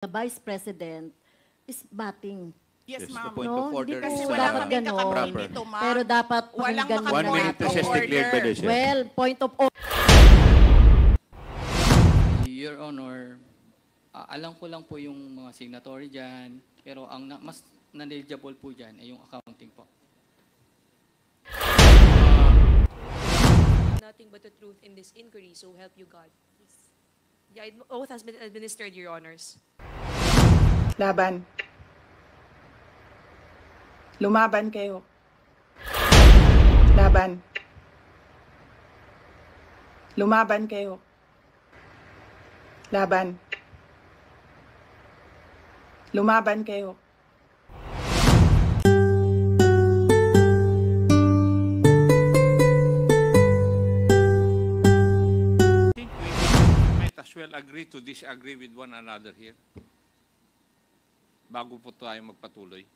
the Vice President is batting. Yes, Yes, the ma'am. point No, of order hindi Kasi is po wala dapat kaming ganon. kakampi Proper. dito, ma'am. Pero dapat Walang pakinggan mo 1 point minute of recess declared by the order. chair. Well, point of order. Your Honor, alam ko lang po yung mga signatory dyan, pero ang mas knowledgeable po dyan ay yung accounting po. Nothing but the truth in this inquiry, so help you God. Please. The oath has been administered, Your Honors. Laban. Lumaban kayo. Laban. Lumaban kayo. Laban. Lumaban kayo. I think we might as well agree to disagree with one another here. Bago po tayo magpatuloy.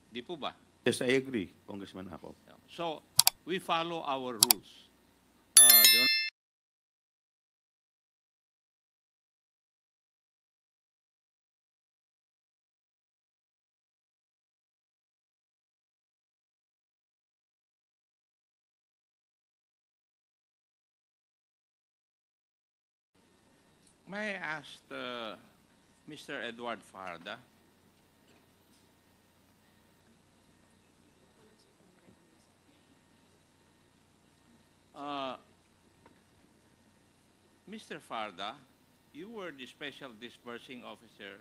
Di po ba? Yes, I agree, Congressman Ako. So, we follow our rules. The May I ask Mr. Edward Farda? Mr. Farda, you were the special disbursing officer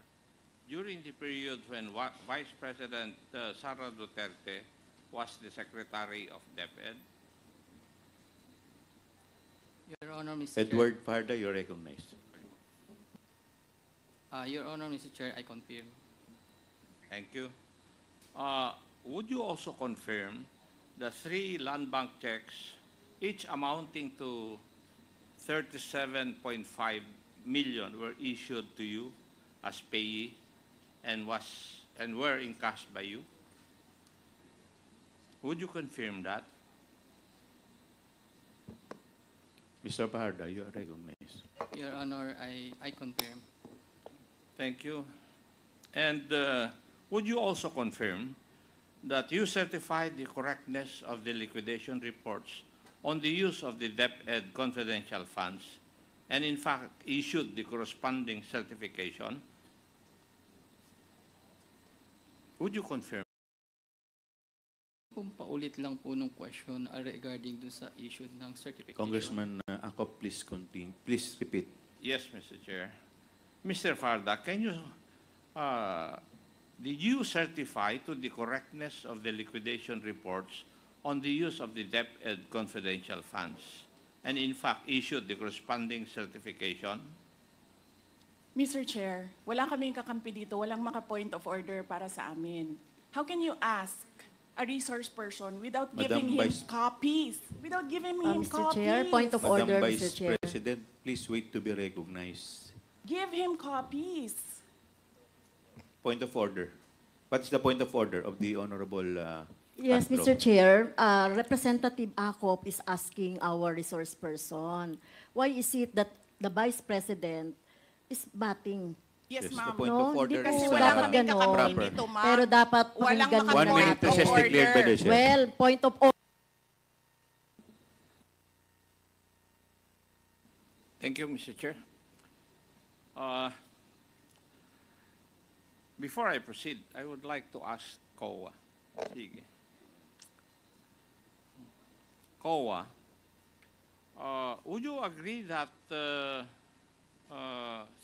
during the period when Vice President Sara Duterte was the Secretary of DepEd. Your Honor, Mr. Edward Farda, you're recognized. Chair, Your Honor, Mr. Chair, I confirm. Thank you. Would you also confirm the 3 land bank checks, each amounting to 37.5 million, were issued to you as payee and were encashed by you? Would you confirm that? Mr. Farda, you are recognized. Your Honor, I confirm. Thank you. And would you also confirm that you certified the correctness of the liquidation reports on the use of the DepEd confidential funds and in fact issued the corresponding certification? Would you confirm? Kung paulit lang po nung question regarding dun sa issue ng certification. Congressman Ako, please continue. Please repeat. Yes, Mr. Chair. Mr. Farda, can you, did you certify to the correctness of the liquidation reports on the use of the DepEd confidential funds and in fact issued the corresponding certification? Mr. Chair, wala kaming kakampi dito, walang maka-point of order para sa amin. How can you ask a resource person without Madam giving him Vice- copies? Without giving him Mr. copies. Chair, point of Madam order, Vice Mr. Chair. President, please wait to be recognized. Give him copies. Point of order. What's the point of order of the Honorable Yes, Castro? Mr. Chair, Representative Acop is asking our resource person, why is it that the Vice President is batting? Yes, Yes, the ma'am. point No, of order hindi Kasi po is wala dapat kaming ganon. kakampi Proper. dito, ma'am. Pero dapat Walang pakinggan mo 1 maka-point minute of recess declared by the order. chair. Well, point of order. Thank you, Mr. Chair. Before I proceed, I would like to ask COA. Sige. COA, would you agree that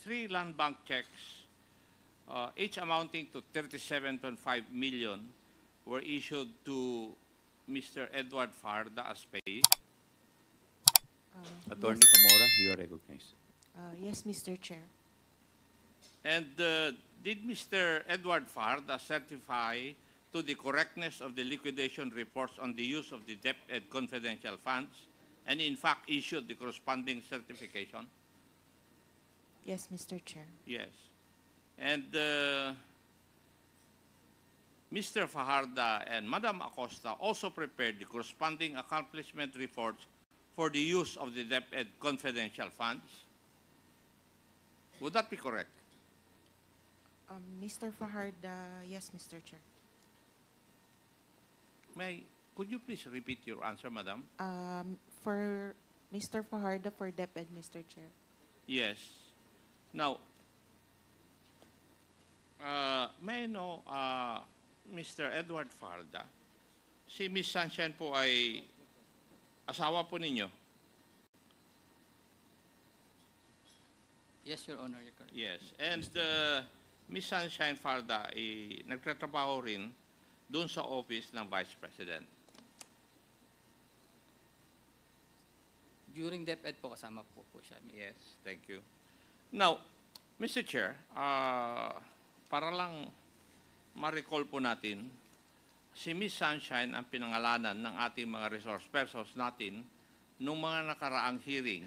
3 land bank checks, each amounting to 37.5 million, were issued to Mr. Edward Farda as payee? Attorney Camora, you are recognized. Yes, Mr. Chair. And did Mr. Edward Farda certify to the correctness of the liquidation reports on the use of the DepEd confidential funds and in fact issued the corresponding certification? Yes, Mr. Chair. Yes. And Mr. Fajarda and Madam Acosta also prepared the corresponding accomplishment reports for the use of the DepEd confidential funds? Would that be correct? Mr. Fajarda, yes, Mr. Chair. Could you please repeat your answer, madam? For Mr. Fajarda for DepEd, Mr. Chair. Yes. Now, may I know, Mr. Edward Farda, si Miss Sunshine po ay asawa po ninyo? Yes, Your Honor, you're correct. Yes. And Miss Sunshine Farda ay nagtatrabaho rin doon sa office ng Vice President. During DepEd po, kasama po siya. Yes, thank you. Now, Mr. Chair, para lang ma-recall po natin, si Miss Sunshine ang pinangalanan ng ating mga resource persons natin nung mga nakaraang hearing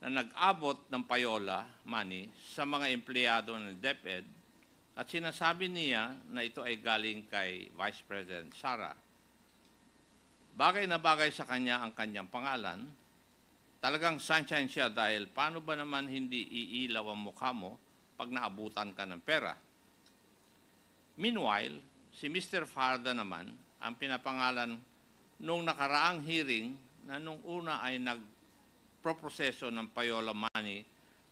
na nag-abot ng payola money sa mga empleyado ng DepEd at sinasabi niya na ito ay galing kay Vice President Sara. Bagay na bagay sa kanya ang kanyang pangalan. Talagang sunshine siya dahil paano ba naman hindi iilaw ang mukha mo pag naabutan ka ng pera? Meanwhile, si Mr. Farda naman ang pinapangalan nung nakaraang hearing na nung una ay nagproproseso ng payola money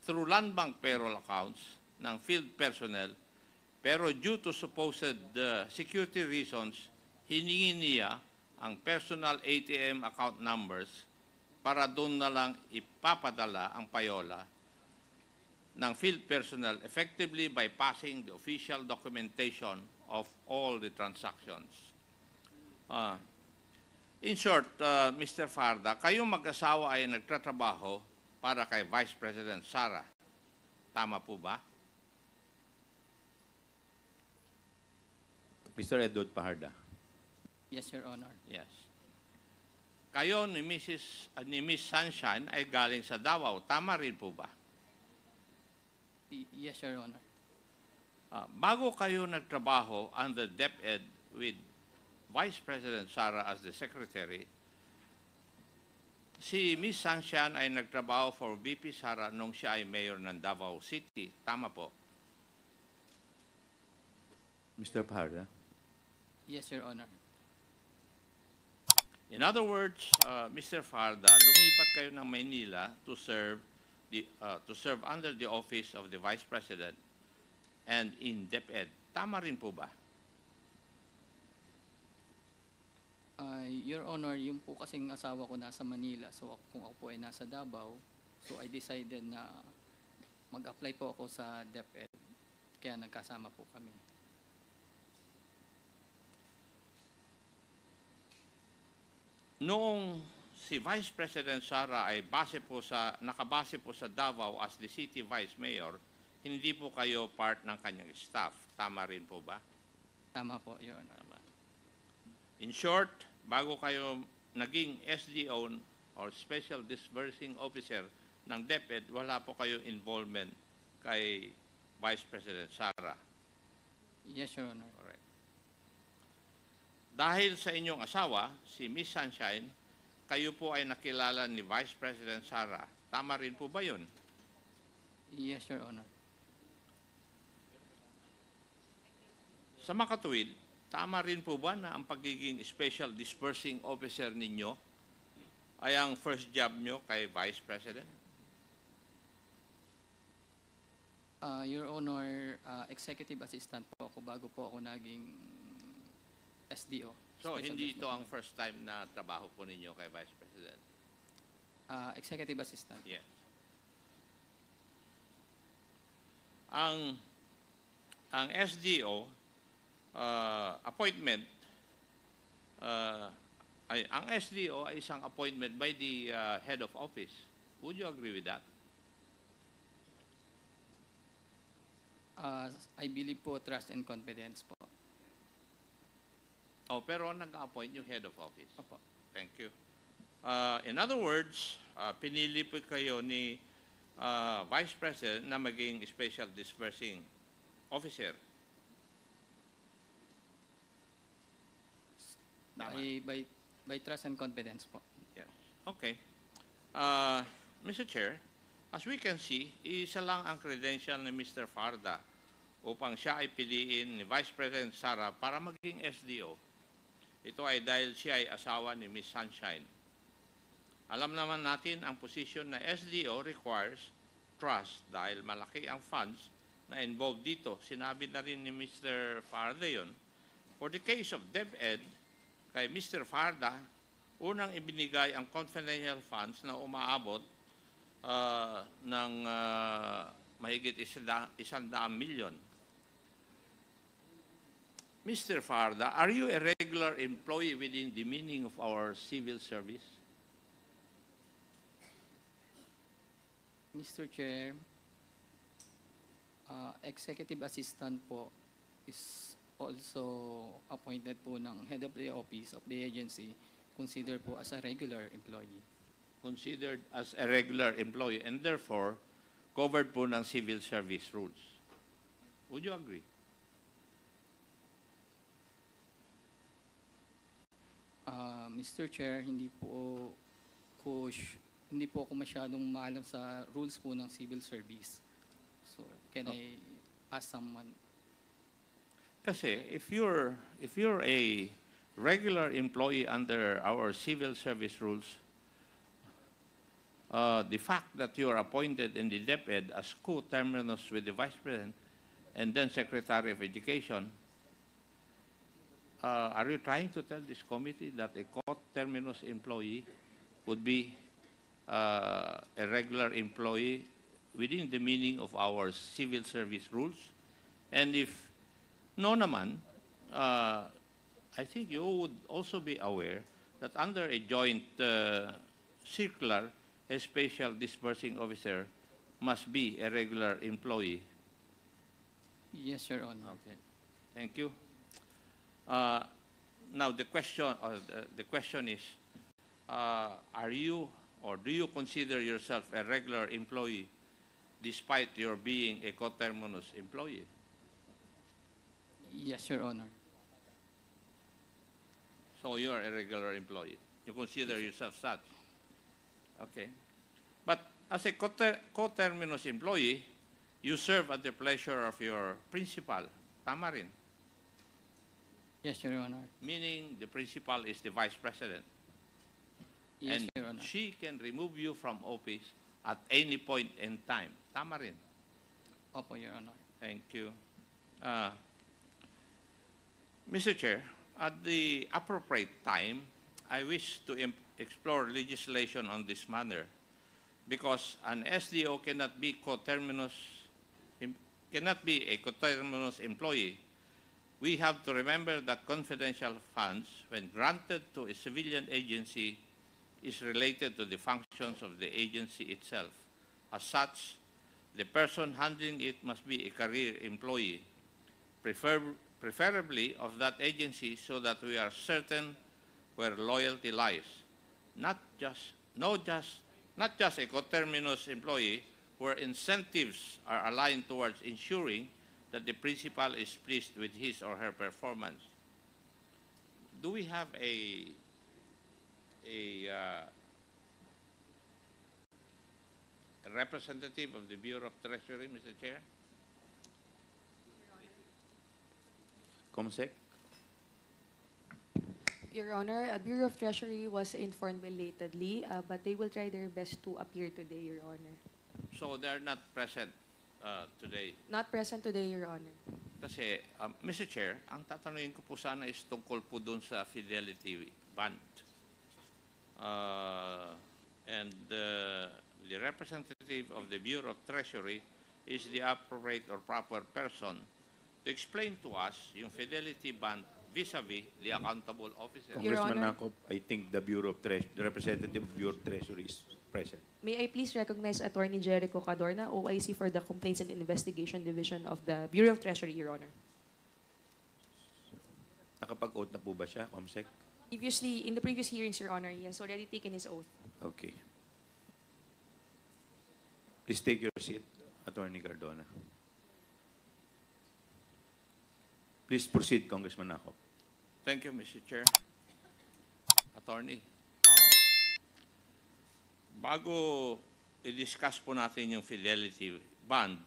through land bank payroll accounts ng field personnel, pero due to supposed security reasons, hiningi niya ang personal ATM account numbers para doon na lang ipapadala ang payola ng field personnel, effectively bypassing the official documentation of all the transactions. In short, Mr. Farda, kayong mag-asawa ay nagtatrabaho para kay Vice President Sara. Tama po ba? Mr. Edward Paharda. Yes, Your Honor. Yes. Kayo ni Miss Sunshine ay galing sa Davao. Tama rin po ba? Yes, Your Honor. Bago kayo nagtrabaho under DepEd with Vice President Sara as the Secretary, si Miss Sunshine ay nagtrabaho for VP Sara nung siya ay mayor ng Davao City. Tama po? Mr. Paharda. Yes, Your Honor. In other words, Mr. Farda, lumipat kayo ng Maynila to serve under the office of the Vice President and in DepEd. Tama rin po ba? Your Honor, yung po kasing asawa ko nasa Manila, so kung ako po ay nasa Davao, so I decided na mag-apply po ako sa DepEd, kaya nagkasama po kami. Noong si Vice President Sara ay nakabase po sa Davao as the City Vice Mayor, hindi po kayo part ng kanyang staff. Tama rin po ba? Tama po, Your Honor. In short, bago kayo naging SDO or Special Disbursing Officer ng DepEd, wala po kayo involvement kay Vice President Sara. Yes, Your Honor. Correct. Dahil sa inyong asawa, si Miss Sunshine, kayo po ay nakilala ni Vice President Sara. Tama rin po ba yun? Yes, Your Honor. Sa makatuwid, tama rin po ba na ang pagiging Special Disbursing Officer ninyo ay ang first job nyo kay Vice President? Your Honor, Executive Assistant po ako bago po ako naging SDO. So, Special hindi ito Disbursement. ang first time na trabaho po ninyo kay Vice President? Executive Assistant. Yes. Ang SDO appointment ang SDO ay isang appointment by the head of office. Would you agree with that? I believe po trust and confidence po. Oh, pero nag-appoint yung head of office. Opo. Thank you. In other words, pinili po kayo ni Vice President na maging Special Disbursing Officer. Tama. By trust and confidence po. Yes. Okay. Mr. Chair, As we can see, isa lang ang credential ni Mr. Farda upang siya ay piliin ni Vice President Sara para maging SDO. Ito ay dahil siya ay asawa ni Ms. Sunshine. Alam naman natin ang posisyon na SDO requires trust dahil malaki ang funds na involved dito. Sinabi na rin ni Mr. Farda yun. For the case of DepEd, kay Mr. Farda, unang ibinigay ang confidential funds na umaabot ng mahigit 100 milyon. Mr. Farda, are you a regular employee within the meaning of our civil service? Mr. Chair, executive assistant po is also appointed po ng head of the office of the agency, considered po as a regular employee. Considered as a regular employee and therefore covered po ng civil service rules. Would you agree? Mr. Chair, hindi po ako masyadong maalam sa rules po ng civil service. So, can I ask someone? Kasi if you're a regular employee under our civil service rules, the fact that you are appointed in the DepEd as co-terminus with the Vice President and then Secretary of Education, are you trying to tell this committee that a co-terminus employee would be a regular employee within the meaning of our civil service rules? And if no naman, I think you would also be aware that under a joint circular, a special disbursing officer must be a regular employee. Yes, Your Honor. Okay, thank you. Now the question is, are you or do you consider yourself a regular employee despite your being a coterminous employee? Yes, Your Honor. So you are a regular employee. You consider yourself such. Okay. But as a coterminous employee, you serve at the pleasure of your principal, tama rin. Yes, Your Honor. Meaning the principal is the vice president. Yes, And Your Honor. she can remove you from office at any point in time. Tama rin. Opo, Your Honor. Thank you. Mr. Chair, at the appropriate time, I wish to explore legislation on this matter because an SDO cannot be a coterminous employee. We have to remember that confidential funds, when granted to a civilian agency, is related to the functions of the agency itself. As such, the person handling it must be a career employee, preferably of that agency, so that we are certain where loyalty lies. Not just a coterminous employee where incentives are aligned towards ensuring that the principal is pleased with his or her performance. Do we have a representative of the Bureau of Treasury, Mr. Chair? Comsec? Your Honor, Bureau of Treasury was informed belatedly, but they will try their best to appear today, Your Honor. So they're not present today. Not present today, Your Honor. Kasi, Mr. Chair, ang tatanungin ko po sana is tungkol po dun sa fidelity band. And the representative of the Bureau of Treasury is the appropriate or proper person to explain to us yung fidelity band vis-a-vis the accountable officer. Your Congressman Honor. Nakop, I think the representative of Bureau of Treasury is present. May I please recognize Attorney Jericho Cadorna, OIC for the Complaints and Investigation Division of the Bureau of Treasury, Your Honor. Nakapag-oath na po ba siya, Comsec? Previously, in the previous hearings, Your Honor, he has already taken his oath. Okay. Please take your seat, Attorney Cardona. Please proceed, Congressman Nakop. Thank you, Mr. Chair. Attorney, bago i-discuss po natin yung fidelity bond,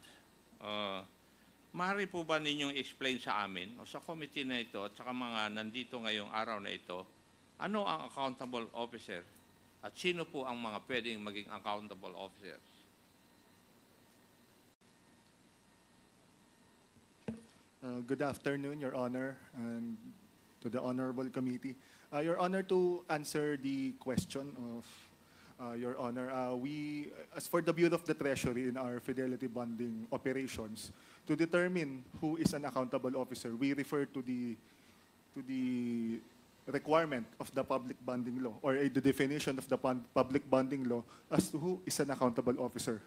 maaari po ba ninyong explain sa amin o sa committee na ito at saka mga nandito ngayong araw na ito, ano ang accountable officer at sino po ang mga pwedeng maging accountable officers? Good afternoon, Your Honor, and to the Honorable Committee. Your Honor, to answer the question of Your Honor, as for the Bureau of the Treasury in our fidelity bonding operations, to determine who is an accountable officer, we refer to the requirement of the public bonding law or the definition of the public bonding law as to who is an accountable officer.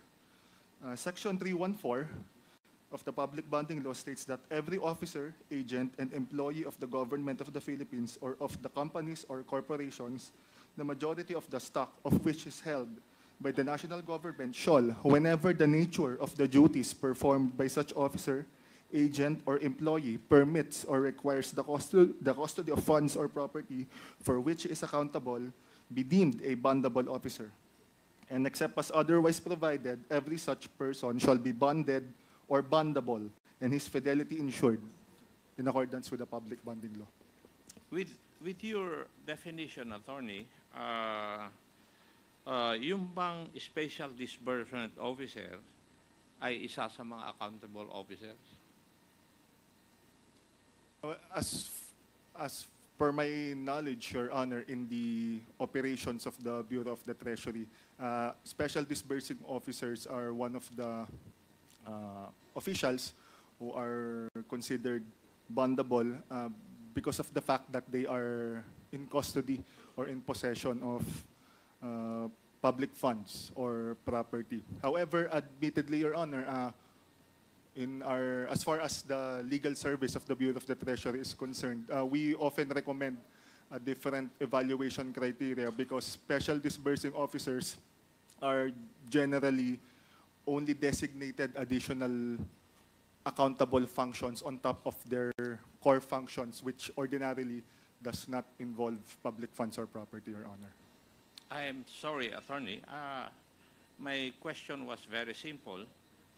Section 314 of the public bonding law states that every officer, agent, and employee of the government of the Philippines or of the companies or corporations, the majority of the stock of which is held by the national government shall, whenever the nature of the duties performed by such officer, agent, or employee permits or requires the custody of funds or property for which he is accountable, be deemed a bondable officer. And except as otherwise provided, every such person shall be bonded or bondable, and his fidelity insured in accordance with the public bonding law. With your definition, attorney, yung bang special disbursement officer ay isa sa mga accountable officers? As per my knowledge, Your Honor, in the operations of the Bureau of the Treasury, special disbursing officers are one of the officials who are considered bondable because of the fact that they are in custody or in possession of public funds or property. However, admittedly, Your Honor, as far as the legal service of the Bureau of the Treasury is concerned, we often recommend a different evaluation criteria because special disbursing officers are generally only designated additional accountable functions on top of their core functions, which ordinarily does not involve public funds or property, Your Honor. I am sorry, attorney. My question was very simple.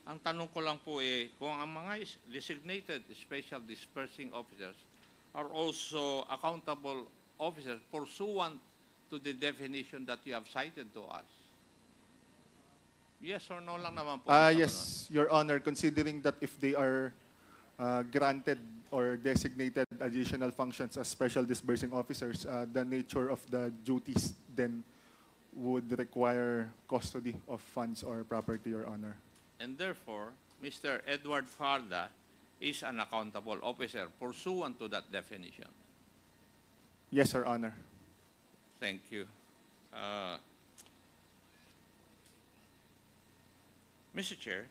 Ang tanong ko lang po kung ang mga designated special disbursing officers are also accountable officers pursuant to the definition that you have cited to us. Yes or no lang naman po. Yes, Your Honor, considering that if they are granted or designated additional functions as special disbursing officers, the nature of the duties then would require custody of funds or property, Your Honor. And therefore, Mr. Edward Farda is an accountable officer pursuant to that definition. Yes, Your Honor. Thank you. Mr. Chair,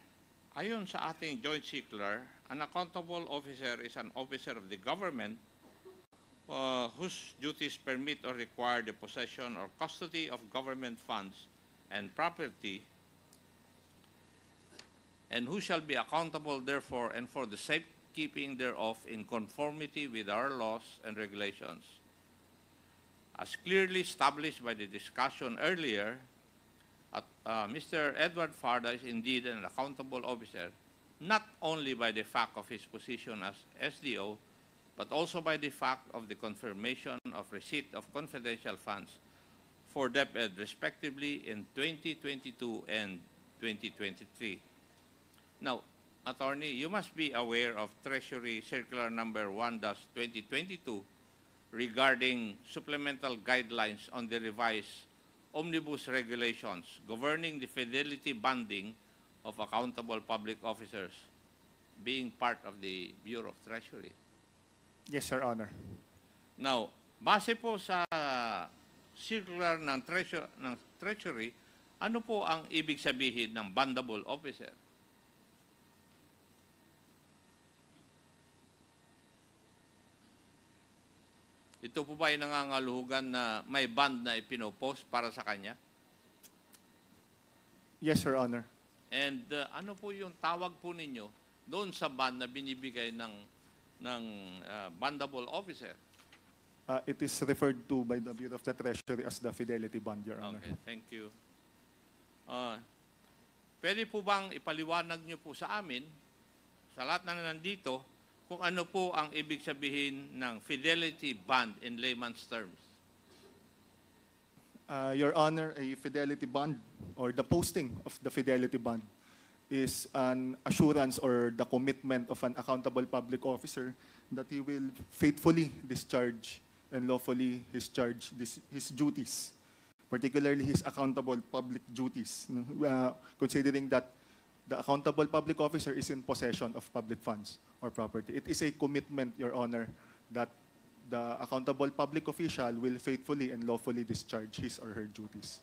ayon sa ating joint circular, an accountable officer is an officer of the government whose duties permit or require the possession or custody of government funds and property, and who shall be accountable therefore and for the safekeeping thereof in conformity with our laws and regulations. As clearly established by the discussion earlier, Mr. Edward Farda is indeed an accountable officer, not only by the fact of his position as SDO, but also by the fact of the confirmation of receipt of confidential funds for DepEd, respectively, in 2022 and 2023. Now, Attorney, you must be aware of Treasury Circular Number 1-2022 regarding supplemental guidelines on the revised omnibus regulations governing the fidelity bonding of accountable public officers being part of the Bureau of Treasury. Yes, Your Honor. Now, base po sa circular ng Treasury, ano po ang ibig sabihin ng bondable officer? Ito po ba ay nangangaluhugan na may bond na ipinopost para sa kanya? Yes, Your Honor. And ano po yung tawag po ninyo doon sa bond na binibigay ng bondable officer? It is referred to by the Bureau of the Treasury as the fidelity bond, Your Honor. Okay, thank you. pwede po bang ipaliwanag niyo po sa amin, sa lahat na nandito, kung ano po ang ibig sabihin ng fidelity bond in layman's terms? Your Honor, a fidelity bond or the posting of the fidelity bond is an assurance or the commitment of an accountable public officer that he will faithfully discharge and lawfully discharge his duties, particularly his accountable public duties, considering that the accountable public officer is in possession of public funds or property. It is a commitment, Your Honor, that the accountable public official will faithfully and lawfully discharge his or her duties.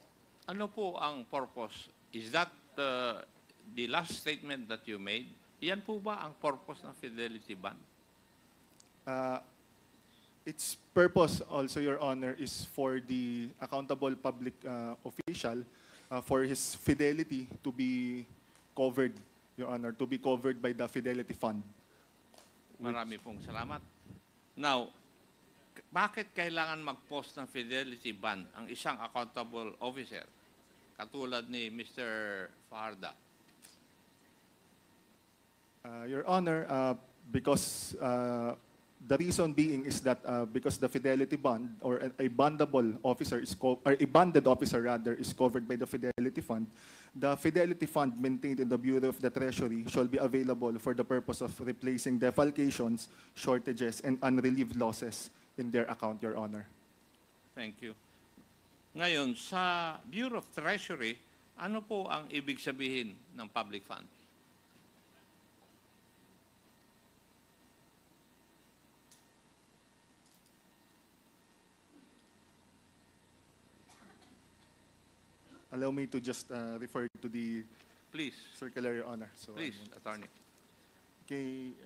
Ano po ang purpose? Is that the last statement that you made? Yan po ba ang purpose ng fidelity bond? Its purpose also, Your Honor, is for the accountable public official for his fidelity to be covered, Your Honor, to be covered by the Fidelity Fund. Marami pong salamat. Now, bakit kailangan mag-post ng fidelity bond ang isang accountable officer katulad ni Mr. Fajarda? Your Honor, because the reason being is that because the fidelity bond or a bondable officer is or a bonded officer rather is covered by the Fidelity Fund, the Fidelity Fund maintained in the Bureau of the Treasury shall be available for the purpose of replacing defalcations, shortages, and unrelieved losses in their account, Your Honor. Thank you. Ngayon, sa Bureau of Treasury, ano po ang ibig sabihin ng public fund? Allow me to just refer to the Please, circular, Your Honor. So, please, Attorney. Okay.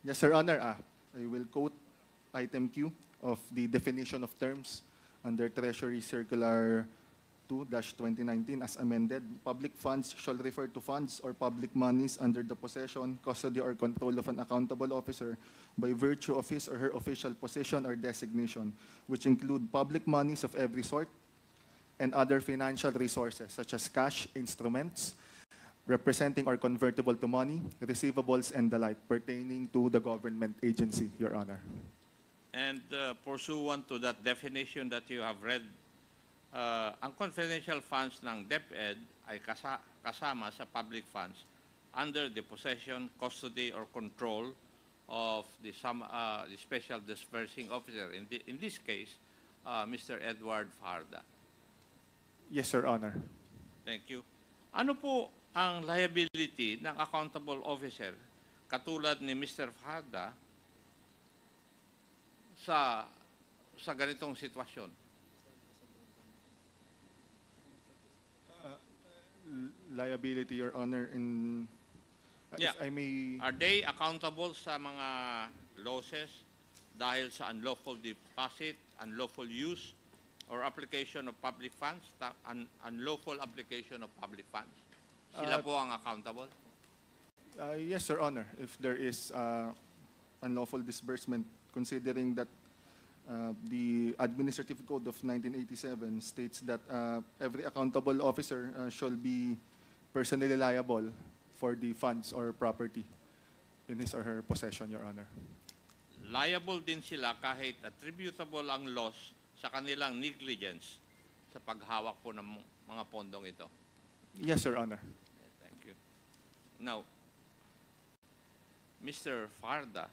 Yes, Your Honor. I will quote item Q of the definition of terms under Treasury Circular 2-2019 as amended. Public funds shall refer to funds or public monies under the possession, custody, or control of an accountable officer by virtue of his or her official position or designation, which include public monies of every sort and other financial resources such as cash, instruments, representing or convertible to money, receivables, and the like pertaining to the government agency, Your Honor. And pursuant to that definition that you have read, ang confidential funds ng DepEd ay kasama sa public funds under the possession, custody, or control of the special disbursing officer. In this case, Mr. Edward Fajarda. Yes, Your Honor. Thank you. Ano po ang liability ng accountable officer katulad ni Mr. Fajarda sa ganitong sitwasyon? Liability, Your Honor, in Yeah. if I may. Are they accountable sa mga losses dahil sa unlawful deposit, unlawful use, or application of public funds, unlawful application of public funds? Sila po ang accountable? Yes, Your Honor. If there is unlawful disbursement, considering that the Administrative Code of 1987 states that every accountable officer shall be personally liable for the funds or property in his or her possession, Your Honor. Liable din sila kahit attributable ang loss sa kanilang negligence sa paghawak po ng mga pondong ito. Yes, Your Honor. Thank you. Now, Mr. Fajarda,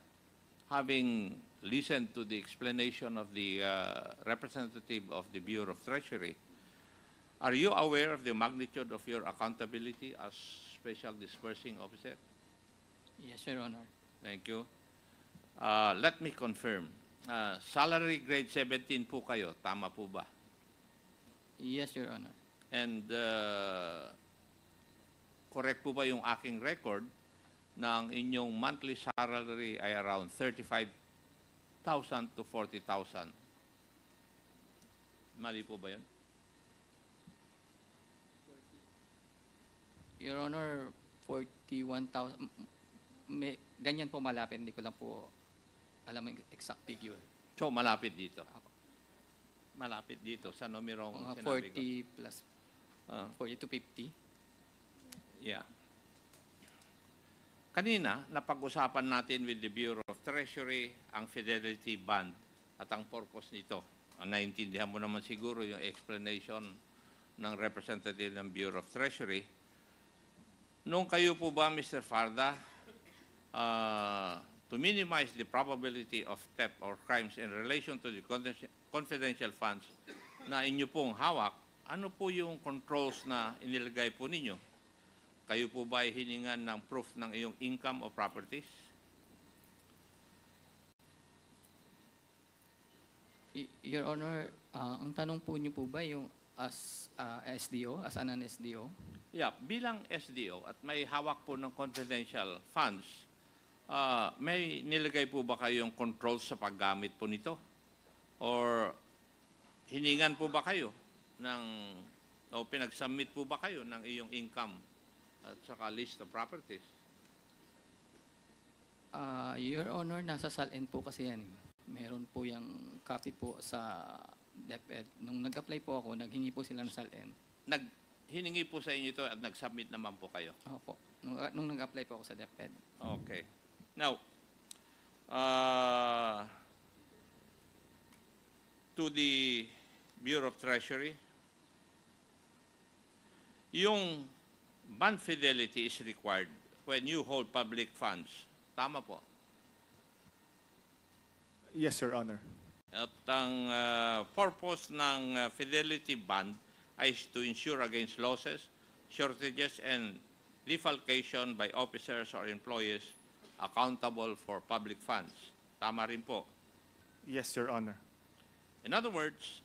having listened to the explanation of the representative of the Bureau of Treasury, are you aware of the magnitude of your accountability as Special Disbursing Officer? Yes, Your Honor. Thank you. Let me confirm. Salary grade 17 po kayo, tama po ba? Yes, Your Honor. And correct po ba yung aking record na ang inyong monthly salary ay around 35,000 to 40,000? Mali po ba yun? Your Honor, 41,000. Ganyan po malapit. Hindi ko lang po alam ang exact figure. So, malapit dito. Malapit dito sa numerong Mga sinabi ko. 40 plus, 40 to 50. Yeah. Kanina, napag-usapan natin with the Bureau of Treasury ang fidelity bond at ang purpose nito. Naintindihan mo naman siguro yung explanation ng representative ng Bureau of Treasury. Nung kayo po ba, Mr. Farda, to minimize the probability of theft or crimes in relation to the confidential funds na inyo pong hawak, ano po yung controls na inilagay po ninyo? Kayo po ba ay hiningan ng proof ng iyong income o properties? Your Honor, ang tanong po niyo po ba yung as SDO, as an SDO? Yeah, bilang SDO at may hawak po ng confidential funds, may nilagay po ba kayong controls sa paggamit po nito? Or hiningan po ba kayo o pinag-submit po ba kayo ng iyong income at saka list of properties? Your Honor, nasa SALN po kasi yan. Meron po yung copy po sa DepEd. Nung nag-apply po ako, naghingi po sila ng SALN. Hiningi po sa inyo ito at nag-submit naman po kayo? Opo. Nung nag-apply po ako sa DepEd. Okay. Now, to the Bureau of Treasury, yung bond fidelity is required when you hold public funds. Tama po. Yes, Your Honor. At ang purpose ng fidelity bond is to ensure against losses, shortages, and defalcation by officers or employees accountable for public funds. Tama rin po. Yes, Your Honor. In other words,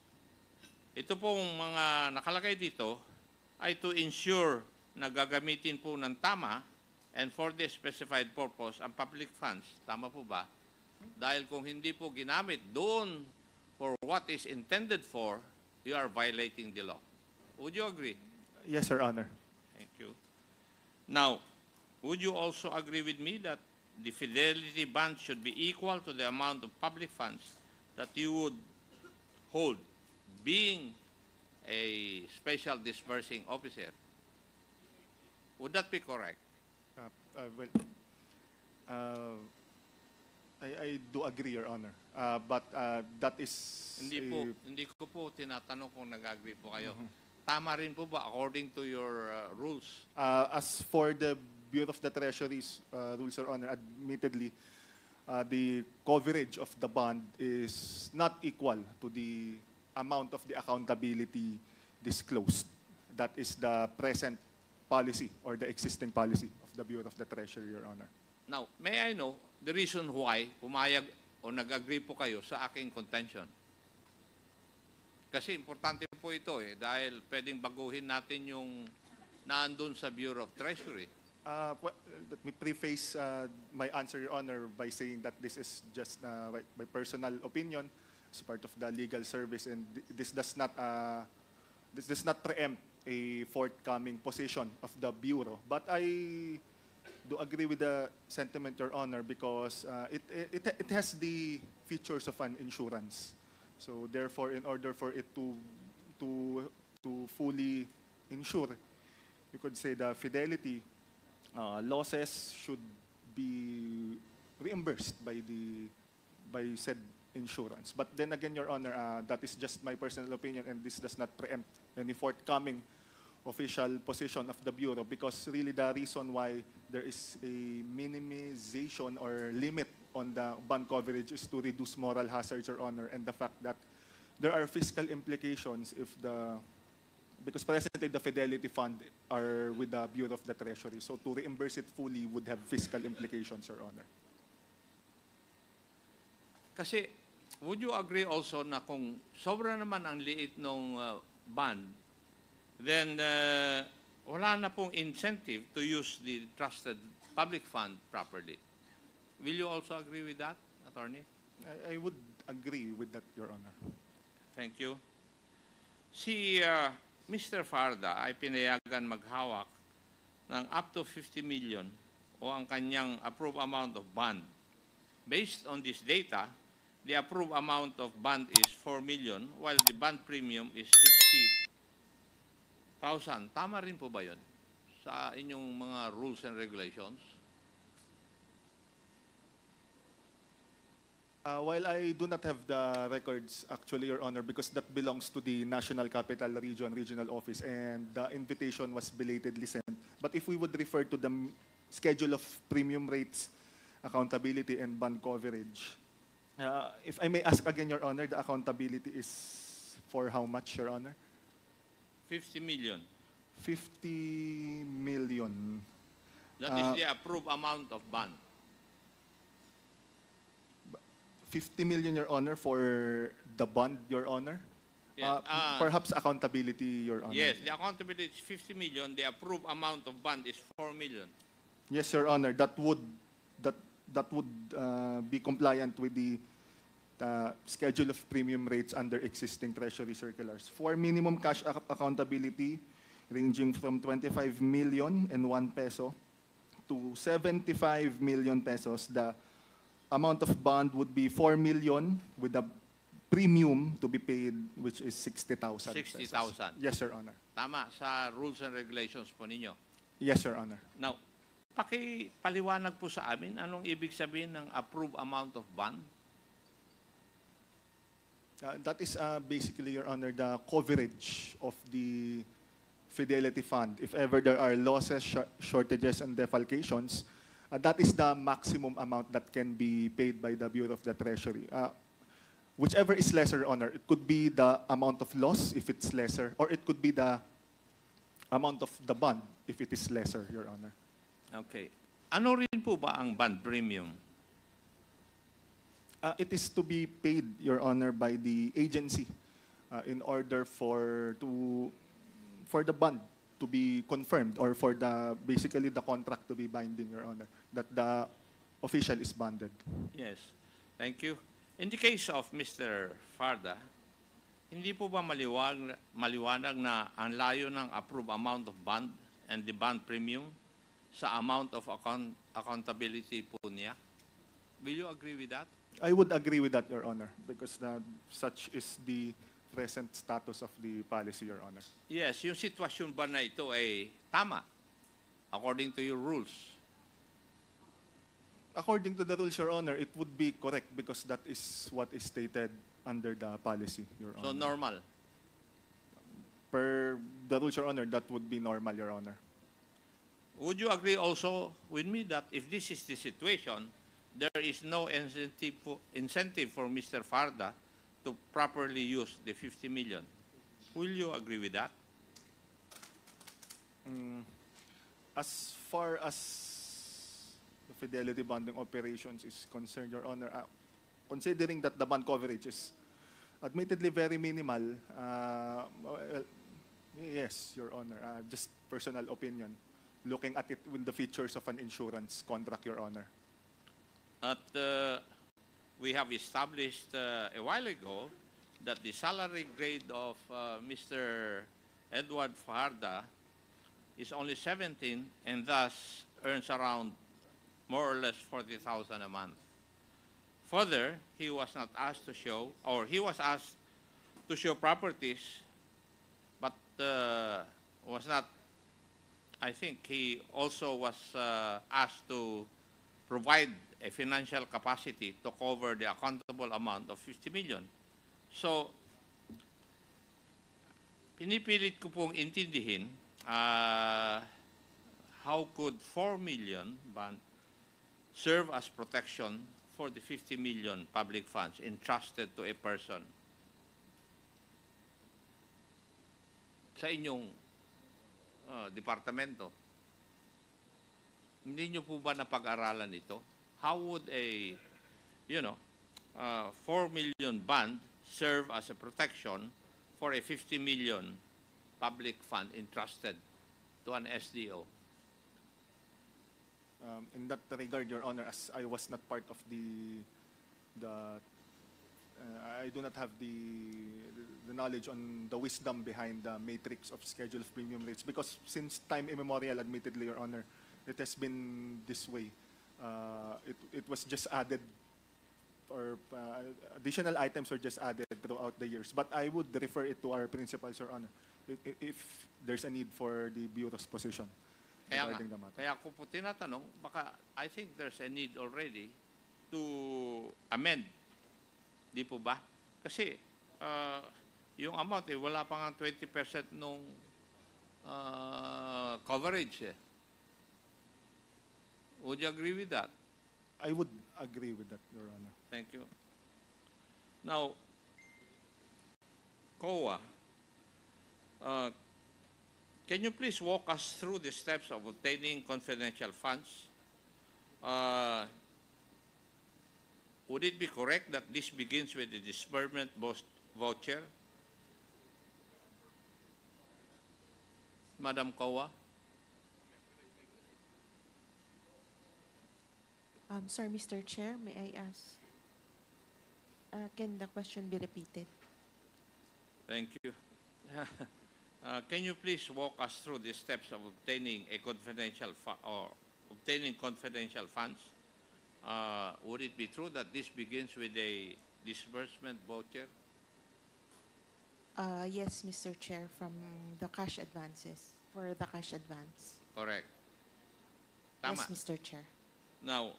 ito pong mga nakalagay dito ay to ensure na gagamitin po ng tama and for the specified purpose ang public funds. Tama po ba? Dahil kung hindi po ginamit doon for what is intended for, you are violating the law. Would you agree? Yes, Your Honor. Thank you. Now, would you also agree with me that the fidelity bond should be equal to the amount of public funds that you would hold being a special disbursing officer? Would that be correct? Well, I do agree, Your Honor. But that is... Hindi ko po tinatanong kung nag-agree po kayo. Tama rin po ba according to your rules? As for the Bureau of the Treasury's rules, Your Honor, admittedly, the coverage of the bond is not equal to the amount of the accountability disclosed. That is the present policy or the existing policy of the Bureau of the Treasury, Your Honor. Now, may I know the reason why pumayag o nag-agree po kayo sa aking contention? Kasi importante po ito dahil pwedeng baguhin natin yung naandun sa Bureau of Treasury. Well, let me preface my answer, Your Honor, by saying that this is just my personal opinion as part of the legal service, and this does not preempt a forthcoming position of the Bureau. But I do agree with the sentiment, Your Honor, because it has the features of an insurance. So therefore, in order for it to fully insure, you could say the fidelity losses should be reimbursed by said insurance. But then again, Your Honor, that is just my personal opinion, and this does not preempt any forthcoming official position of the Bureau, because really the reason why there is a minimization or limit on the bond coverage is to reduce moral hazards, Your Honor, and the fact that there are fiscal implications because presently the Fidelity Fund are with the Bureau of the Treasury. So to reimburse it fully would have fiscal implications, Your Honor. Kasi, would you agree also na kung sobra naman ang liit ng bond, then wala na pong incentive to use the trusted public fund properly. Will you also agree with that, Attorney? I would agree with that, Your Honor. Thank you. Si Mr. Farda ay pinayagan maghawak ng up to 50 million o ang kanyang approved amount of bond. Based on this data, the approved amount of bond is 4 million while the bond premium is 60,000. Tama rin po ba yun? sa inyong mga rules and regulations? While I do not have the records, actually, Your Honor, because that belongs to the National Capital Region Regional Office, and the invitation was belatedly sent. But if we would refer to the schedule of premium rates, accountability, and bond coverage, if I may ask again, Your Honor, the accountability is for how much, Your Honor? 50 million. 50 million. That is the approved amount of bond. 50 million, Your Honor, for the bond, Your Honor? Yeah, Perhaps accountability, Your Honor. Yes, the accountability is 50 million. The approved amount of bond is 4 million. Yes, Your Honor. That would be compliant with the schedule of premium rates under existing Treasury circulars. For minimum cash accountability, ranging from 25 million and 1 peso to 75 million pesos, the amount of bond would be 4 million with a premium to be paid, which is 60,000 pesos. 60,000. Yes, Your Honor. Tama sa rules and regulations po ninyo. Yes, Your Honor. Now, pakipaliwanag po sa amin anong ibig sabihin ng approved amount of bond? That is basically, Your Honor, the coverage of the Fidelity Fund. If ever there are losses, shortages, and defalcations, that is the maximum amount that can be paid by the Bureau of the Treasury. Whichever is lesser, Your Honor, it could be the amount of loss if it's lesser, or it could be the amount of the bond if it is lesser, Your Honor. Okay. Ano rin po ba ang bond premium? It is to be paid, Your Honor, by the agency in order for the bond to be confirmed, or for basically the contract to be binding, Your Honor, that the official is bonded. Yes. Thank you. In the case of Mr. Farda, hindi po ba maliwanag na ang layo ng approved amount of bond and the bond premium sa amount of accountability po niya? Will you agree with that? I would agree with that, Your Honor, because such is the present status of the policy, Your Honor. Yes, yung sitwasyon ba na ito ay tama according to your rules? According to the rules, Your Honor, it would be correct because that is what is stated under the policy, Your Honor. So normal. Per the rules, Your Honor, that would be normal, Your Honor. Would you agree also with me that if this is the situation, there is no incentive for Mr. Farda to properly use the 50 million? Will you agree with that? As far as the Fidelity bonding operations is concerned, Your Honor, considering that the bond coverage is admittedly very minimal, well, yes, Your Honor, just personal opinion, looking at it with the features of an insurance contract, Your Honor. We have established a while ago that the salary grade of Mr. Edward Fajarda is only 17 and thus earns around more or less 40,000 a month. Further, he was not asked to show, or he was asked to show properties, but was not, I think he also was asked to provide a financial capacity to cover the accountable amount of 50 million. So, pinipilit ko pong intindihin how could 4 million bond serve as protection for the 50 million public funds entrusted to a person. Sa inyong departamento, hindi nyo po ba napag-aralan ito? How would a, 4 million bond serve as a protection for a 50 million public fund entrusted to an SDO? In that regard, Your Honor, as I was not part of I do not have the knowledge on the wisdom behind the matrix of schedule of premium rates, because since time immemorial, admittedly, Your Honor, it has been this way. It was just added, or additional items were just added throughout the years. But I would refer it to our principals, Your Honor, if there's a need for the Bureau's position. regarding the matter. Kaya ko po tinatanong, baka I think there's a need already to amend. Di po ba? Kasi yung amount, wala pa nga 20% nung coverage. Would you agree with that? I would agree with that, Your Honor. Thank you. Now, COA, can you please walk us through the steps of obtaining confidential funds? Would it be correct that this begins with the disbursement voucher? Madam COA? Sir, Mr. Chair, may I ask? Can the question be repeated? Thank you. Can you please walk us through the steps of obtaining a confidential obtaining confidential funds? Would it be true that this begins with a disbursement voucher? Yes, Mr. Chair, from the cash advances, for the cash advance. Correct. Tama. Yes, Mr. Chair. Now,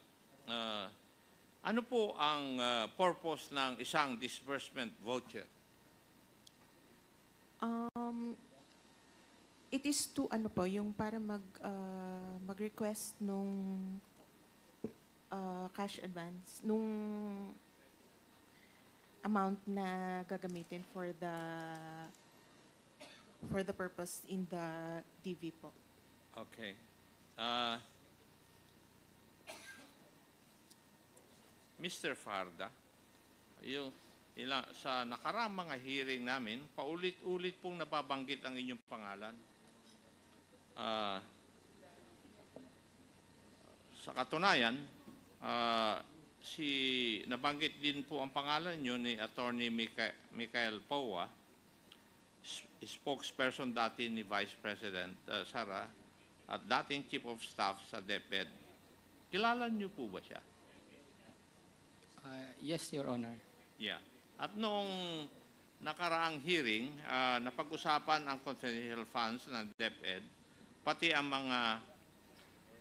ano po ang purpose ng isang disbursement voucher? It is to ano po, yung para mag-request nung cash advance, nung amount na gagamitin for the purpose in the DV po. Okay. Mr. Farda, sa nakaraang mga hearing namin, paulit-ulit pong nababanggit ang inyong pangalan. Sa katunayan, nabanggit din po ang pangalan nyo ni Attorney Michael Powa, spokesperson dati ni Vice President Sara, at dating Chief of Staff sa DepEd. Kilala niyo po ba siya? Yes, Your Honor. Yeah. At noong nakaraang hearing, napag-usapan ang confidential funds ng DepEd, pati ang mga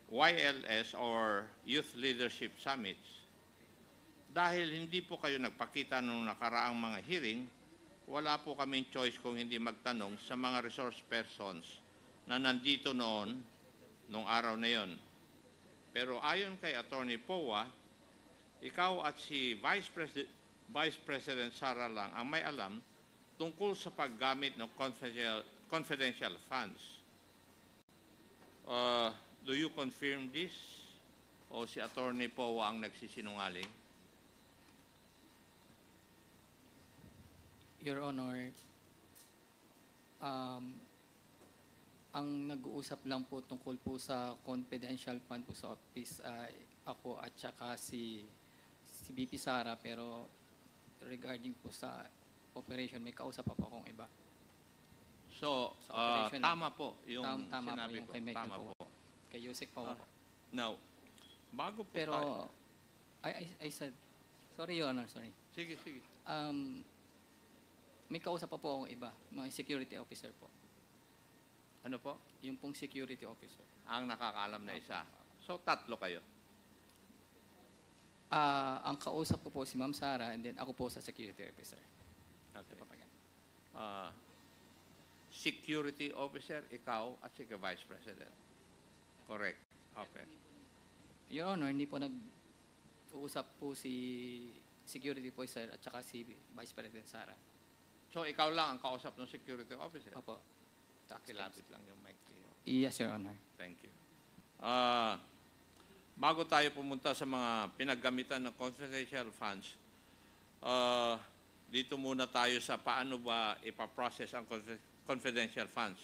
YLS or Youth Leadership Summits. Dahil hindi po kayo nagpakita noong nakaraang mga hearing, wala po kaming choice kung hindi magtanong sa mga resource persons na nandito noon, noong araw na yon. Pero ayon kay Attorney Powa, ikaw at si Vice President Sara lang ang may alam tungkol sa paggamit ng confidential funds. Do you confirm this? O si Attorney Powa ang nagsisinungaling? Your Honor, ang nag-uusap lang po tungkol po sa confidential fund po sa office ay ako at saka si BP Sara, pero regarding po sa operation, may kausap pa po akong iba. So, Sa operation, tama po yung tama sinabi po yung ko. kay Michael Tama po. po. Kay Yusek po. Now, bago po Pero, tayo. I said, sorry, Your Honor, sorry. Sige, sige. May kausap pa po akong iba, mga security officer po. Ano po? Yung pong security officer. Ang nakakaalam na isa. So, tatlo kayo. Ang kausap ko po si Ma'am Sara and then ako po sa security officer. Okay. Security officer, ikaw at si Vice President. Correct. Okay. Your Honor, hindi po nag-uusap po si security officer at saka si Vice President Sara. So, ikaw lang ang kausap ng security officer? Opo. Takilapit lang yung mic. Yes, Your Honor. Thank you. Bago tayo pumunta sa mga pinaggamitan ng confidential funds, dito muna tayo sa paano ba ipaprocess ang confidential funds.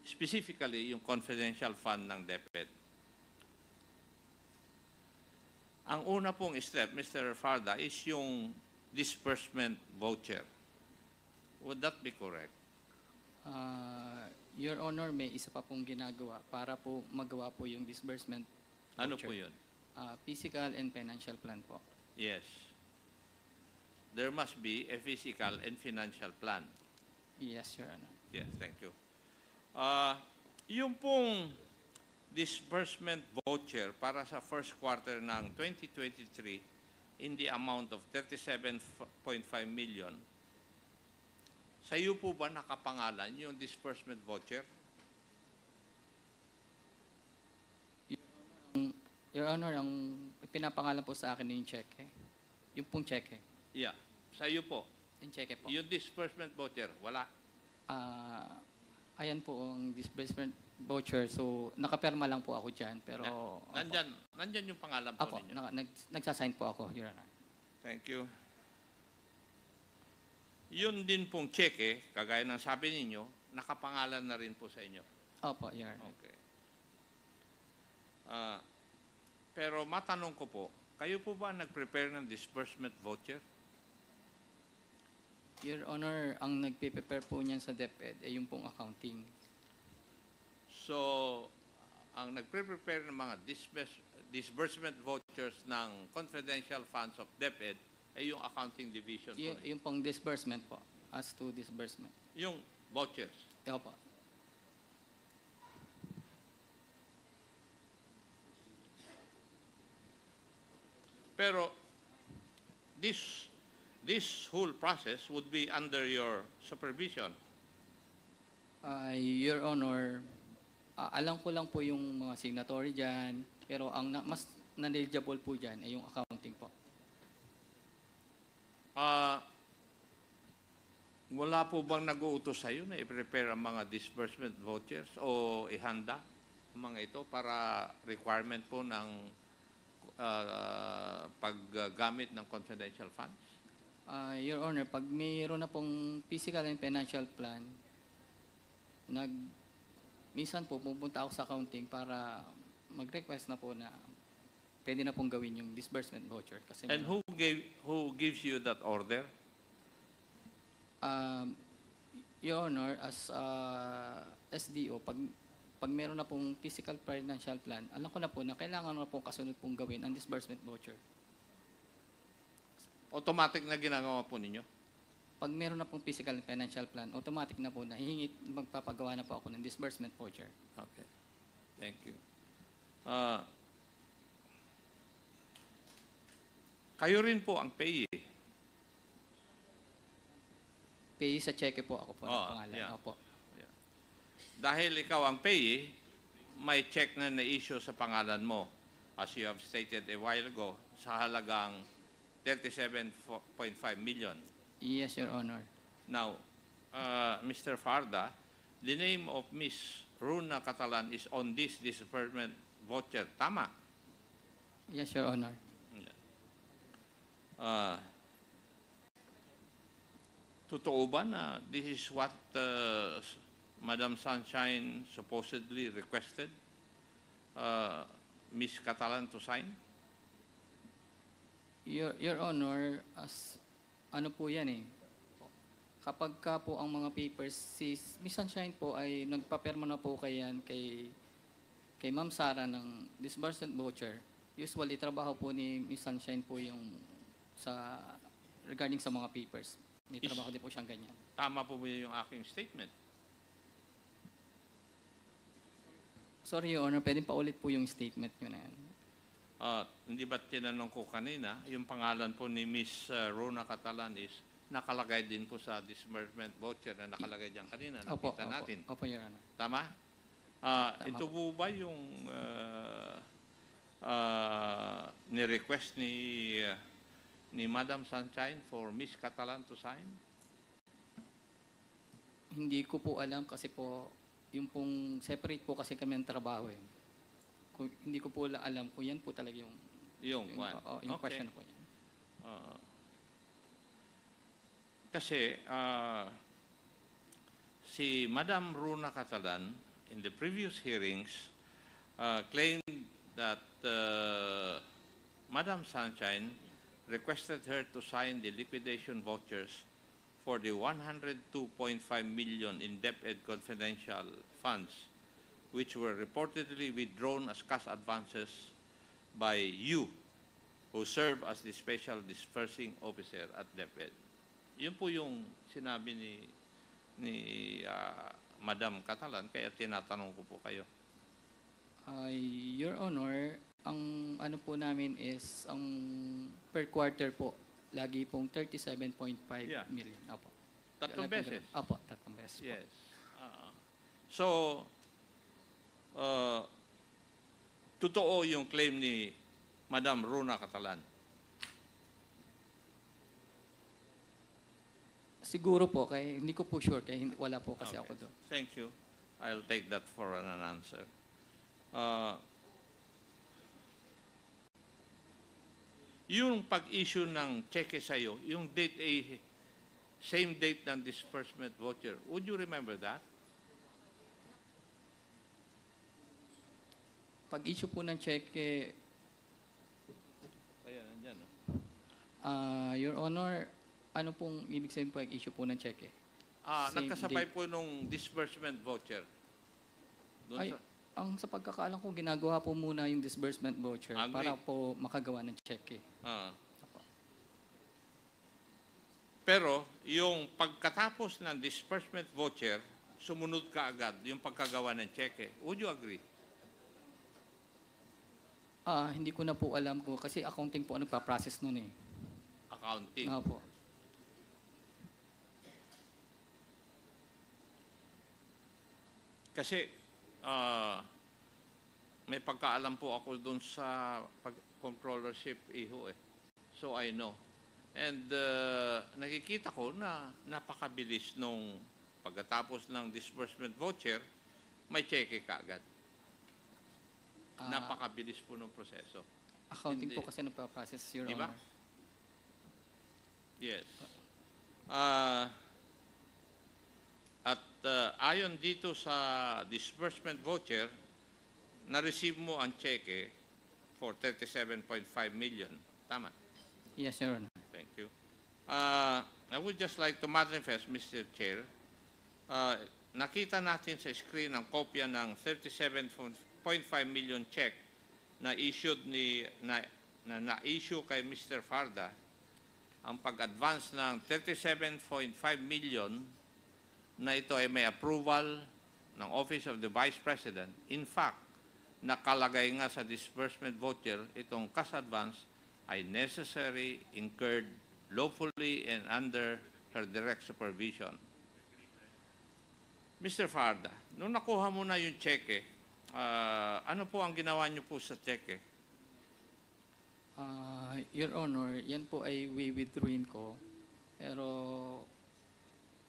Specifically, yung confidential fund ng DepEd. Ang una pong step, Mr. Farda, is yung disbursement voucher. Would that be correct? Your Honor, may isa pa pong ginagawa para po magawa po yung disbursement voucher. Ano po yun? Physical and financial plan po. Yes. There must be a physical and financial plan. Yes, Your Honor. Yes, thank you. Yung pong disbursement voucher para sa first quarter ng 2023 in the amount of 37.5 million, sa iyo po ba nakapangalan yung disbursement voucher? Your Honor, ang pinapangalan po sa akin yung cheque. Yung pong cheque. Yeah. Sa iyo po. Yung cheque po. Yung disbursement voucher, wala. Ayan po ang disbursement voucher. So, nakaperma lang po ako dyan. Pero, Nandyan yung pangalan po ako, ninyo. nagsasign po ako, Your Honor. Thank you. Yun din pong cheque, kagaya ng sabi ninyo, nakapangalan na rin po sa inyo. Opo, Your Honor. Okay. Pero matanong ko po, kayo po ba nag-prepare ng disbursement voucher? Your Honor, ang nagpe-prepare po niyan sa DepEd ay yung pong accounting. So, ang nagpre-prepare ng mga disbursement vouchers ng confidential funds of DepEd ay yung accounting division po. Yung pong disbursement po, as to disbursement. Yung vouchers. Opo. Pero this whole process would be under your supervision. Your Honor, alam ko lang po yung mga signatory dyan, pero ang mas knowledgeable po dyan ay yung accounting po. Wala po bang nag-uutos sa iyo na i-prepare ang mga disbursement vouchers o ihanda ang mga ito para requirement po ng paggamit ng confidential funds? Your Honor, pag mayroon na pong physical and financial plan, minsan po pupunta ako sa accounting para mag-request na po na pwede na pong gawin yung disbursement voucher. Kasi And who gives you that order? Your Honor, as SDO, pag meron na pong physical financial plan, alam ko na po na kailangan na pong kasunod pong gawin ang disbursement voucher. Automatic na ginagawa po ninyo? Pag meron na pong physical and financial plan, automatic na po na magpapagawa na po ako ng disbursement voucher. Okay. Thank you. Kayo rin po ang payee. Pay sa cheque po ako po ng pangalan. Yeah. Opo. Dahil ikaw ang payee, may check na na-issue sa pangalan mo, as you have stated a while ago, sa halagang 37.5 million. Yes, Your Honor. Now, Mr. Farda, the name of Miss Runa Catalan is on this disbursement voucher. Tama? Yes, Your Honor. Totoo ba na this is what Madam Sunshine supposedly requested Miss Catalan to sign? Your Honor, as ano po yan eh, kapag ka po ang mga papers, si Miss Sunshine po ay nagpaperma na po kay Ma'am Sara ng disbursement voucher. Usually, trabaho po ni Miss Sunshine po yung regarding sa mga papers. May trabaho din po siyang ganyan. Tama po ba yung aking statement? Sorry, Your Honor, pwedeng paulit po yung statement nyo na yan. Hindi ba tinanong ko kanina, yung pangalan po ni Miss Rona Catalan is nakalagay din po sa disbursement voucher na nakalagay diyan kanina. Nakita natin. Opo, Your Honor. Tama? Ito po ba yung ni-request ni Madam Sunshine for Miss Catalan to sign? Hindi ko po alam kasi po, yung pong separate po kasi kami ang trabaho eh. Hindi ko po alam kung yan po talaga yung okay. question po yan. Kasi si Madam Runa Catalan in the previous hearings claimed that Madam Sunshine requested her to sign the liquidation vouchers for the 102.5 million in DepEd confidential funds, which were reportedly withdrawn as cash advances by you, who serve as the special dispersing officer at DepEd. Yun po yung sinabi ni Madam Catalan, kaya tinatanong ko po kayo. Your Honor, ang ano po namin is, ang per quarter po, lagi pong 37.5 Yeah. million. Opo. Tatlong beses? Opo, tatlong beses po. Yes. So, totoo yung claim ni Madam Runa Catalan. Siguro po, kaya hindi ko po sure, kaya wala po kasi Okay. ako doon. Thank you. I'll take that for an answer. Yung pag-issue ng cheque sa'yo, yung date ay same date ng disbursement voucher. Would you remember that? Pag-issue po ng cheque, Ayan, nandyan. No? Your Honor, ano pong ibig sabihin po issue po ng cheque? Same Nagkasabay date. po nung disbursement voucher. Doon Ay, ang sa pagkakaalam ko, ginagawa po muna yung disbursement voucher Agree. para po makagawa ng cheque. Pero yung pagkatapos ng disbursement voucher, sumunod ka agad yung pagkagawa ng cheque. Would you agree? Hindi ko na po alam po kasi accounting po ang nagpa-process nun eh. Accounting. Opo. Kasi may pagkaalam po ako dun sa controllership iho eh. So I know. And nakikita ko na napakabilis nung pagkatapos ng disbursement voucher, may cheque ka agad. Napakabilis po ng proseso. Accounting Hindi. po kasi nagpa-process, Your Diba? Honor. Yes. At ayon dito sa disbursement voucher, na-receive mo ang cheque for 37.5 million. Tama? Yes, Your Honor. Thank you. I would just like to manifest, Mr. Chair, nakita natin sa screen ang kopya ng 37.5 million check na issued na-issue kay Mr. Farda. Ang pag-advance ng 37.5 million na ito ay may approval ng Office of the Vice President. In fact, nakalagay nga sa disbursement voucher itong cash advance ay necessary, incurred lawfully and under her direct supervision. Mr. Farda, nung nakuha mo na yung cheque, ano po ang ginawa niyo po sa cheque? Your Honor, yan po ay withdrawin ko. Pero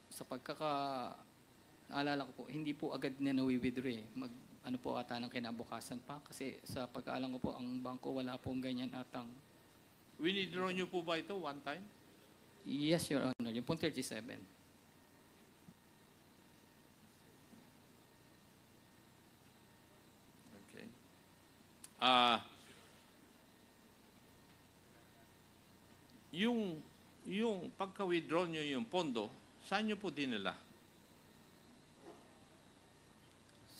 sa naalala ko po, hindi po agad na withdraw eh. Ano po ata ng kinabukasan pa. Kasi sa pagkaalam ko po, ang bangko wala pong ganyan atang. Winidraw niyo po ba ito one time? Yes, Your Honor. Yung pong 37. Okay. Yung pagka-withdraw nyo yung pondo, saan nyo po dinala?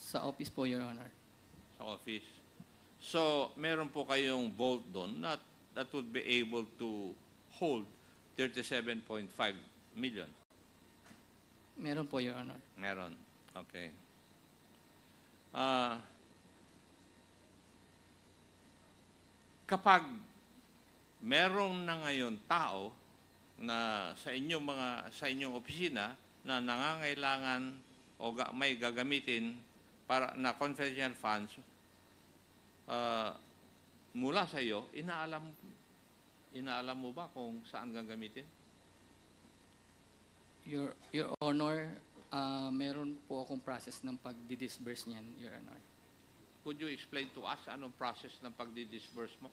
Sa office po, Your Honor. Sa office. So, meron po kayong vault doon that would be able to hold 37.5 million. Meron po, Your Honor. Meron. Okay. Kapag meron na ngayon tao na sa inyong opisina na nangangailangan o may gagamitin para na confidential funds mula sa iyo, inaalam mo ba kung saan gagamitin? Your Honor, meron po akong process ng pag-disburse niyan, Your Honor. Could you explain to us anong process ng pagdi-disburse mo?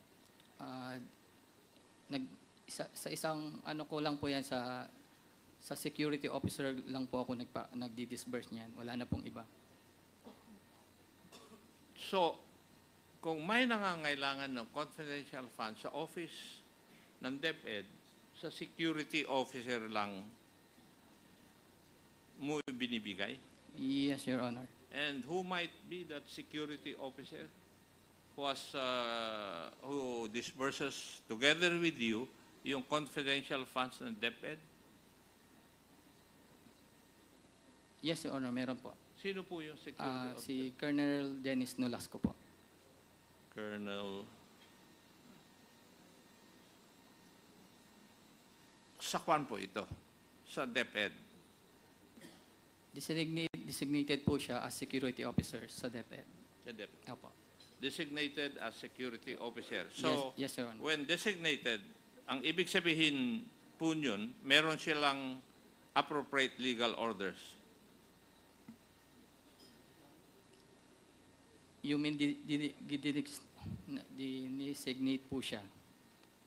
Sa isang ano ko lang po yan sa security officer lang po ako nagdi-disburse niyan. Wala na pong iba. So, kung may nangangailangan ng confidential funds sa office ng DepEd, sa security officer lang mo binibigay? Yes, Your Honor. And who might be that security officer who disburses together with you yung confidential funds ng DepEd? Yes, Your Honor, meron po. Sino po yung security officer? Si Colonel Dennis Nolasco po. Colonel... Sa kwan po ito? Sa DepEd? Designated po siya as security officer sa DepEd. Sa DepEd. Opo. Designated as security officer. So, yes, Your Honor. when designated, ang ibig sabihin po yun, meron silang appropriate legal orders. You mean designate po siya?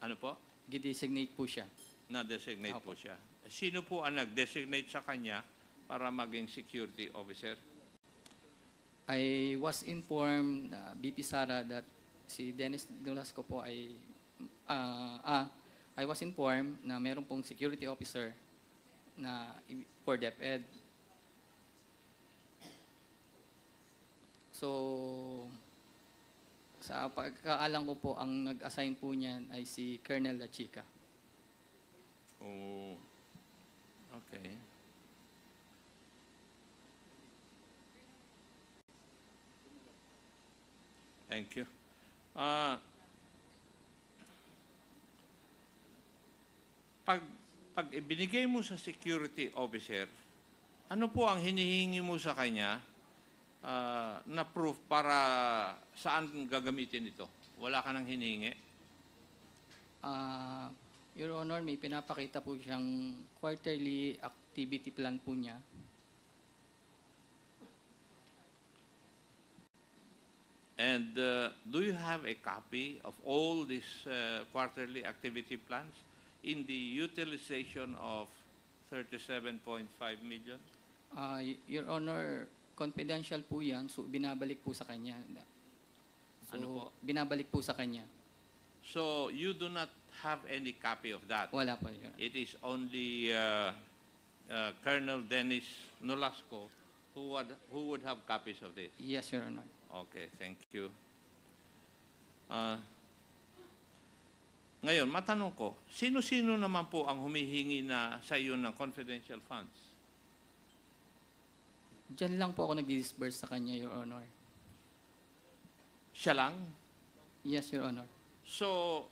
Ano po? Designate po siya. Na-designate po Opo. siya. Sino po ang nag-designate sa kanya para maging security officer? I was informed, BP Sara, that si Dennis Nolasco po ay, I was informed na meron pong security officer na for DepEd. So, sa pagkaalam ko po, ang nag-assign po niyan ay si Colonel La Chica. Oh, okay. Thank you. Pag ibinigay mo sa security officer, ano po ang hinihingi mo sa kanya na proof para saan gagamitin ito? Wala ka nang hinihingi? Your Honor, may pinapakita po siyang quarterly activity plan po niya. And do you have a copy of all these quarterly activity plans in the utilization of 37.5 million? Your Honor, confidential po yan, so binabalik po sa kanya. So, Ano po? binabalik po sa kanya. So you do not have any copy of that? Wala po, Your Honor. It is only Colonel Dennis Nolasco who would have copies of this? Yes, Your Honor. Okay, thank you. Ngayon, matanong ko, sino-sino naman po ang humihingi na sa iyo ng confidential funds? Diyan lang po ako nag-disburse sa kanya, Your Honor. Siya lang? Yes, Your Honor. So,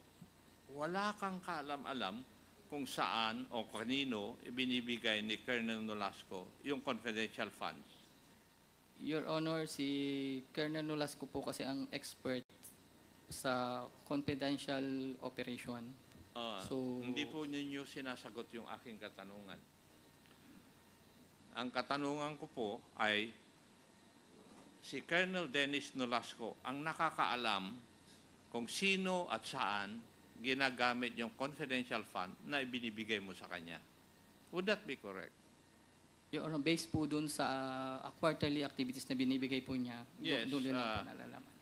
wala kang kaalam-alam kung saan o kanino ibinibigay ni Colonel Nolasco yung confidential funds? Your Honor, si Colonel Nolasco po kasi ang expert sa confidential operation. So, Hindi po ninyo sinasagot yung aking katanungan. Ang katanungan ko po ay, si Colonel Dennis Nolasco ang nakakaalam kung sino at saan ginagamit yung confidential fund na ibinibigay mo sa kanya. Would that be correct? Your Honor, based po dun sa quarterly activities na binibigay po niya, Yes, doon lang po nalalaman.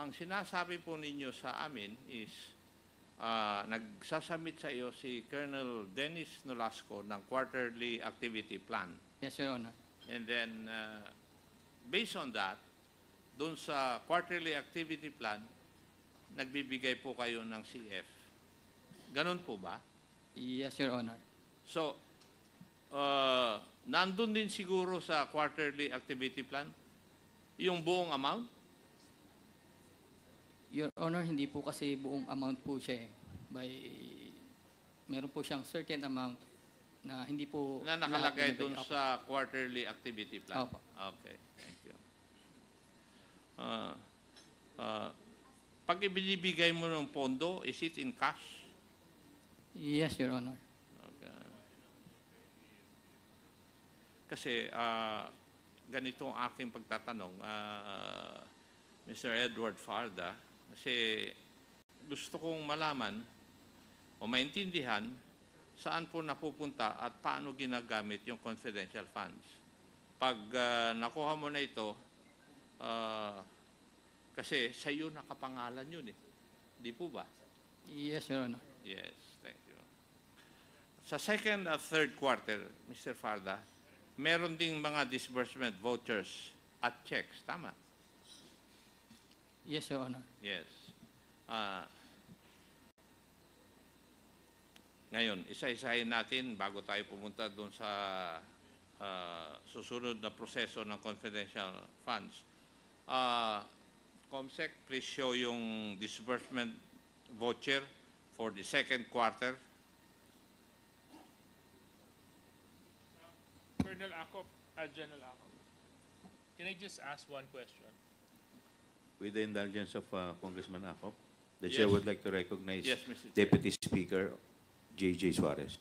Ang sinasabi po ninyo sa amin is, nagsasubmit sa iyo si Colonel Dennis Nolasco ng quarterly activity plan. Yes, Your Honor. And then, based on that, doon sa quarterly activity plan, nagbibigay po kayo ng CF. Ganon po ba? Yes, Your Honor. So, nandun din siguro sa quarterly activity plan yung buong amount? Your Honor, hindi po kasi buong amount po siya eh. Meron po siyang certain amount na hindi po Na nakalagay lahat doon binibigay. sa quarterly activity plan? Opo. Okay, thank you. Pag ibinibigay mo ng pondo, is it in cash? Yes, Your Honor. Okay. Kasi ganito ang aking pagtatanong, Mr. Edward Farda, kasi gusto kong malaman o maintindihan saan po napupunta at paano ginagamit yung confidential funds. Pag nakuha mo na ito, kasi sa iyo nakapangalan yun eh. Di po ba? Yes, Your Honor. Yes, thank you. Sa second at third quarter, Mr. Farda, meron ding mga disbursement vouchers at checks, tama? Yes, Your Honor. Yes. Ngayon, isa-isahin natin bago tayo pumunta doon sa susunod na proseso ng confidential funds. COMSEC, please show yung disbursement voucher for the second quarter. Colonel Acop, General Acop, can I just ask one question? With the indulgence of Congressman Acop, the Yes. chair would like to recognize Yes, Mr. Chair. Deputy Speaker J.J. Suarez.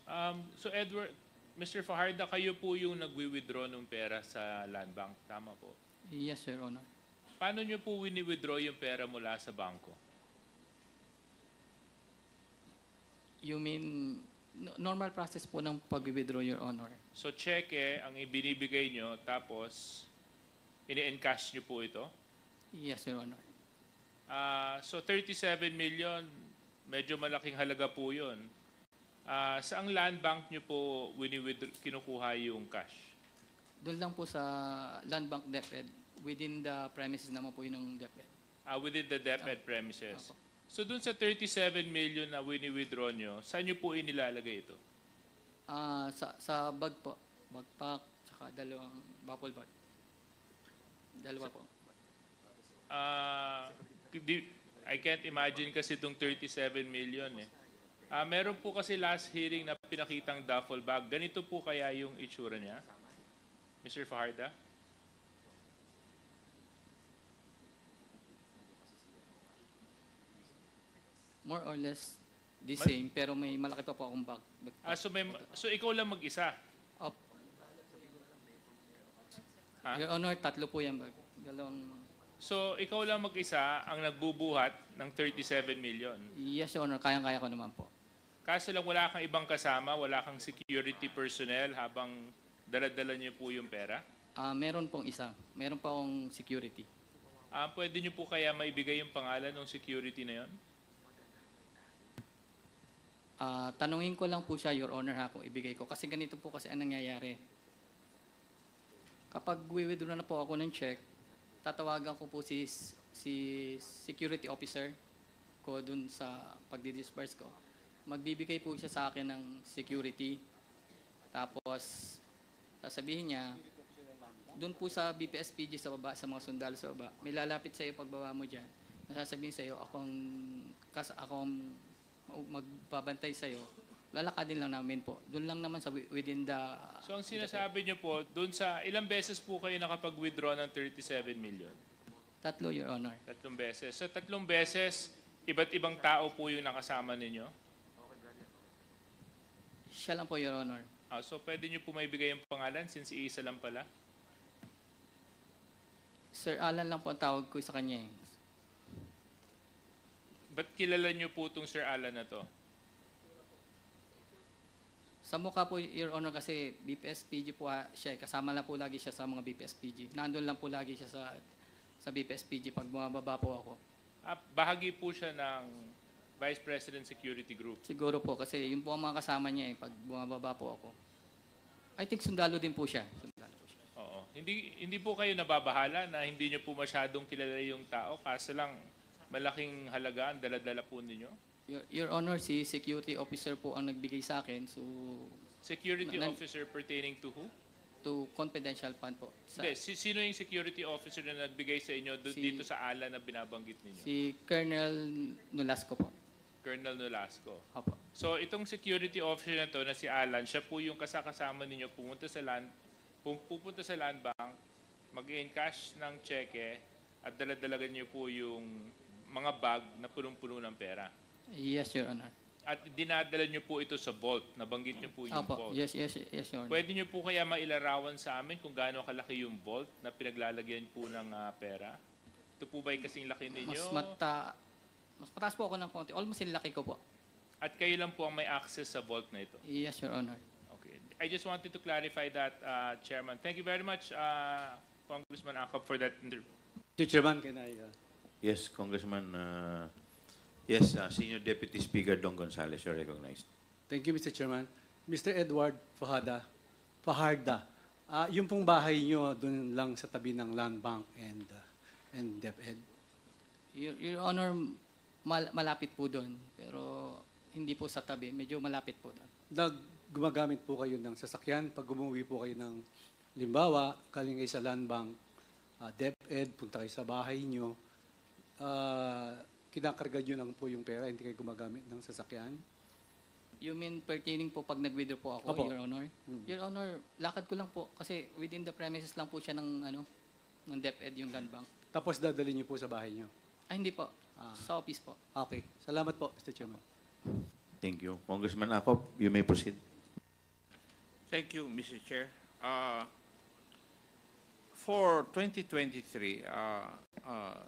So Edward, Mr. Fajarda, kayo po yung nagwi-withdraw ng pera sa Land Bank, tama po? Yes, Your Honor. Paano nyo po wini-withdraw yung pera mula sa bangko? You mean, normal process po ng pag-withdraw, Your Honor. So cheque ang ibinibigay nyo, tapos ini-encash nyo po ito? Yes, Your Honor. So 37 million, medyo malaking halaga po yun. Saang land bank nyo po kinukuha yung cash? Doon lang po sa Land Bank DepEd, within the premises naman po yun ng DepEd. Within the DepEd premises. Apo. So dun sa 37 million na wini-withdraw nyo, saan nyo po inilalagay ito? Sa bag po, backpack, saka dalawang bubble bag. Dalawa po. I can't imagine kasi itong 37 million eh. Meron po kasi last hearing na pinakitang duffel bag. Ganito po kaya yung itsura niya? Mr. Fajarda? More or less the same, pero may malaki pa po akong bag. So ikaw lang mag-isa? Op. Ha? Your Honor, tatlo po yan bag. Dalawang... So ikaw lang mag-isa ang nagbubuhat ng 37 million. Yes, Your Honor, kayang-kaya ko naman po. Kaso lang wala kang ibang kasama, wala kang security personnel habang dala-dala niyo po yung pera? Meron pong isa. Meron pa akong security. Pwede niyo po kaya maibigay yung pangalan ng security na yon? Tanungin ko lang po siya, Your Honor, ha, kung ibigay ko. Kasi ganito po kasi ang nangyayari. Kapag withdraw na po ako ng check, tatawagan ko po si security officer ko dun sa pagdi-disburse ko. Magbibigay po siya sa akin ng security. Tapos, sasabihin niya, dun po sa BPSPG sa baba, sa mga sundalo sa baba, may lalapit sa iyo pagbaba mo dyan. Nasasabihin sa iyo, akong magbabantay sa iyo. Lalakadin lang namin po. Doon lang naman sa within the... So ang sinasabi niyo po, doon sa ilang beses po kayo nakapag-withdraw ng 37 million? Tatlo, Your Honor. 3 beses. So 3 beses, iba't ibang tao po yung nakasama ninyo? Siya lang po, Your Honor. So pwede niyo po maibigay yung pangalan since iisa lang pala? Sir Alan lang po ang tawag ko sa kanya eh. Ba't kilala niyo po itong Sir Alan na to? Sa mukha po, Your Honor, kasi BPSPG po siya. Kasama lang po lagi siya sa mga BPSPG. Nandun lang po lagi siya sa BPSPG pag bumababa po ako. Bahagi po siya ng Vice President Security Group. Siguro po, kasi yun po ang mga kasama niya pag bumababa po ako. I think sundalo din po siya. Sundalo po siya. Oo. Hindi po kayo nababahala na hindi niyo po masyadong kilala yung tao kaso lang malaking halaga ang dala-dala po ninyo? Your Honor, si security officer po ang nagbigay sa akin. So, Security officer pertaining to who? to confidential fund po. Hindi, sino yung security officer na nagbigay sa inyo dito sa ALA na binabanggit ninyo? Si Colonel Nolasco po. Colonel Nolasco. Opo. So itong security officer na to na si Alan, siya po yung kasama ninyo pupunta sa land bank, mag-encash ng cheque at daladalagan niyo po yung mga bag na punong-puno ng pera. Yes, Your Honor. At dinadala niyo po ito sa vault. Nabanggit niyo po yung Opo. vault. Yes, Your Honor. Pwede niyo po kaya mailarawan sa amin kung gaano kalaki yung vault na pinaglalagyan po ng pera? Ito po ba'y kasing laki ninyo? Mas mataas po ako ng konti. Almost yung laki ko po. At kayo lang po ang may access sa vault na ito? Yes, Your Honor. Okay. I just wanted to clarify that, Chairman. Thank you very much, Congressman Acop, for that interview. Chairman, can I... Yes, Congressman. Yes, Senior Deputy Speaker Don Gonzales, you're recognized. Thank you, Mr. Chairman. Mr. Edward Fajarda, yung pong bahay nyo doon lang sa tabi ng Land Bank and DepEd. Your Honor, malapit po doon. Pero hindi po sa tabi. Medyo malapit po doon. gumagamit po kayo ng sasakyan, pag umuwi po kayo ng limbawa, galing kayo sa land bank, DepEd, punta kayo sa bahay nyo, kinakarga nyo lang po yung pera, hindi kayo gumagamit ng sasakyan? You mean pertaining po pag nag-withdraw po ako, Opo. Your Honor? Your Honor, lakad ko lang po kasi within the premises lang po siya ng ng DepEd yung land bank. Tapos dadalhin nyo po sa bahay nyo? Hindi po. Sa office po. Okay. Salamat po, Mr. Chairman. Thank you. Congressman Acop, you may proceed. Thank you, Mr. Chair. For 2023,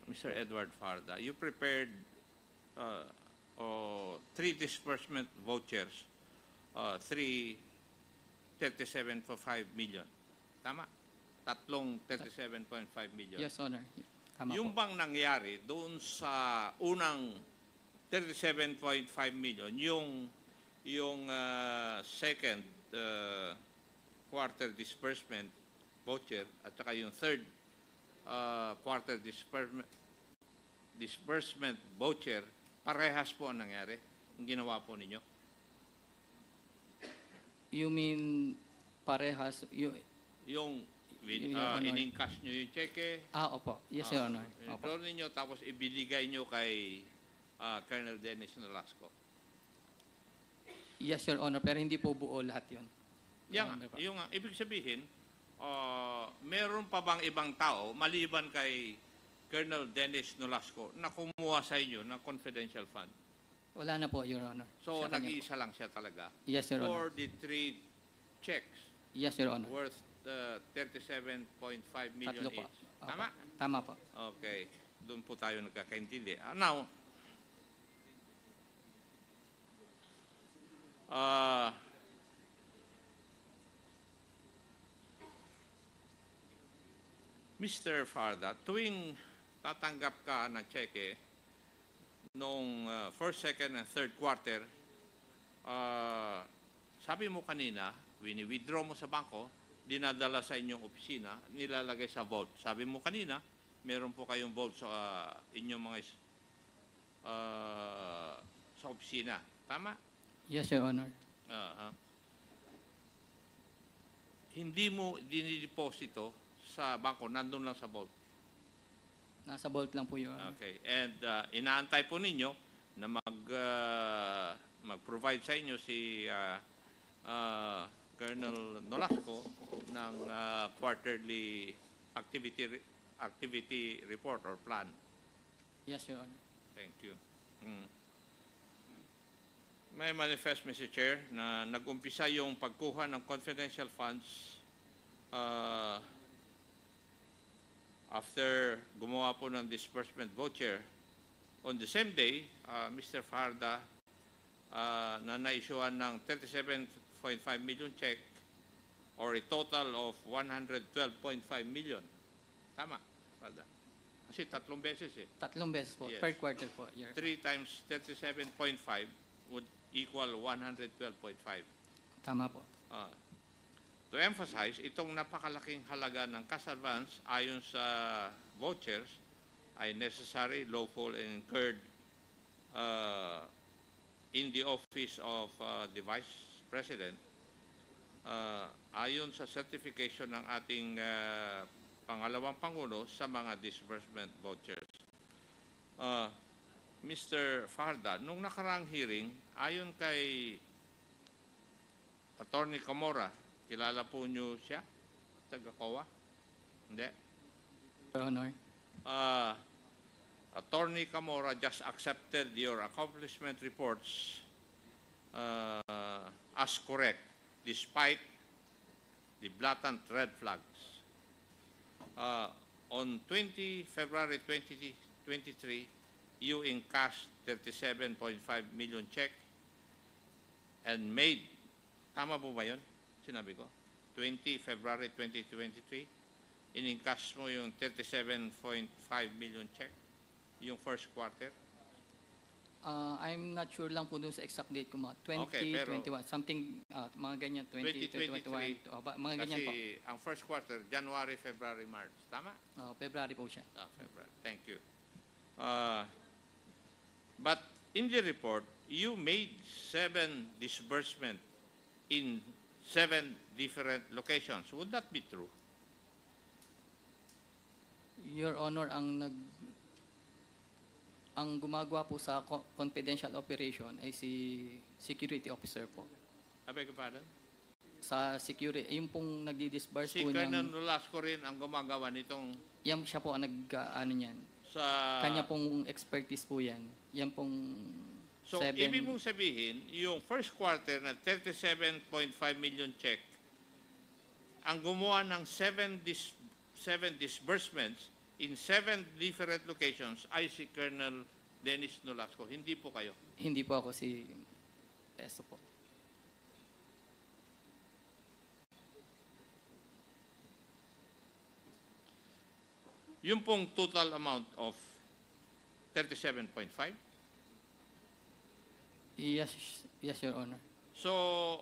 Mr. Edward Farda, you prepared 3 disbursement vouchers, 37.5 million. Tama? Tatlong 37.5 million. Yes, Honor. Tama Yung po. bang nangyari doon sa unang 37.5 million, yung second quarter disbursement voucher at saka yung third quarter disbursement voucher, parehas po ang nangyari, ang ginawa po ninyo? You mean parehas? Yung Your Honor. in-encash nyo yung cheque, Opo. Yes, Your Honor. Opo. i-draw ninyo, tapos ibiligay nyo kay Colonel Dennis Nolasco. Yes, Your Honor. Pero hindi po buo lahat yun. Yung ibig sabihin, meron pa bang ibang tao, maliban kay Colonel Dennis Nolasco, na kumuha sa inyo ng confidential fund? Wala na po, Your Honor. So, Sa kanya nag-iisa lang siya talaga? po. Yes, Your For Honor. the 3 checks Yes, Your Honor. worth 37.5 million Tatlo po. each. Opo. Tama? Tama po. Okay. Doon po tayo nagkakaintindi. Now, Mr. Farda, tuwing tatanggap ka ng cheque nung first, second, and third quarter, sabi mo kanina, wini-withdraw mo sa bangko, dinadala sa inyong opisina, nilalagay sa vault. Sabi mo kanina, meron po kayong vault sa inyong mga sa opisina. Tama? Yes, Your Honor. Hindi mo dinideposito sa bangko, nandun lang sa vault. Nasa vault lang po, Your Honor. Okay. And inaantay po ninyo na mag-provide sa inyo si Colonel Nolasco ng quarterly activity report or plan. Yes, Your Honor. Thank you. May manifest, Mr. Chair, na nag-umpisa yung pagkuha ng confidential funds after gumawa po ng disbursement voucher. On the same day, Mr. Farda na na-issuean ng 37.5 million check or a total of 112.5 million. Tama, Farda? Kasi tatlong beses eh. Tatlong beses po. Yes. Per quarter po, Your 3 times 37.5 would equal 112.5. Tama po. To emphasize, itong napakalaking halaga ng cash advance ayon sa vouchers ay necessary, lawful, and incurred in the office of the Vice President ayon sa certification ng ating pangalawang Pangulo sa mga disbursement vouchers. Mr. Farda, nung nakaraang hearing, ayon kay Attorney Camora, kilala po niyo siya? Taga-COA? Hindi? Your Honor. Attorney Camora just accepted your accomplishment reports as correct despite the blatant red flags. On February 2023, you encashed 37.5 million check and made, tama po ba yun? Sinabi ko? 20 February 2023, in-encash mo yung 37.5 million check, yung first quarter? I'm not sure lang po dun sa exact date ko, mga Okay, pero- 2021, something, mga ganyan, 2023, 2021, mga ganyan po. kasi ang first quarter, January, February, March. Tama? February po siya. February. Thank you. But in the report, you made 7 disbursement in 7 different locations. Would that be true? Your Honor, ang gumagawa po sa confidential operation ay si security officer po. I beg your pardon? Sa security, yung pong nagdi-disburse Si po Colonel ng, Nolasco rin ang gumagawa nitong yan siya po ang ano niyan. sa... Kanya pong expertise po yan. Yan pong So, ibig mong sabihin, yung first quarter na 37.5 million check, ang gumawa ng 7 disbursements in 7 different locations ay si Colonel Dennis Nolasco. Hindi po kayo. Hindi po ako si Eso po. Yung pong total amount of 37.5. Yes, Your Honor. So,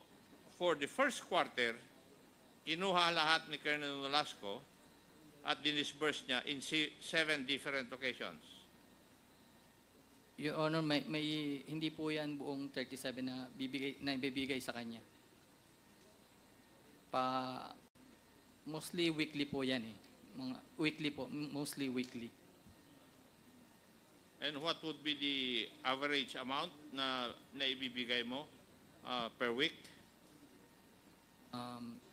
for the first quarter, kinuha lahat ni Colonel Nolasco at dinisburse niya in 7 different locations. Your Honor, may hindi po yan buong 37 na ibibigay sa kanya. Mostly weekly po yan eh. Mga weekly po, mostly weekly. And what would be the average amount na ibibigay mo per week?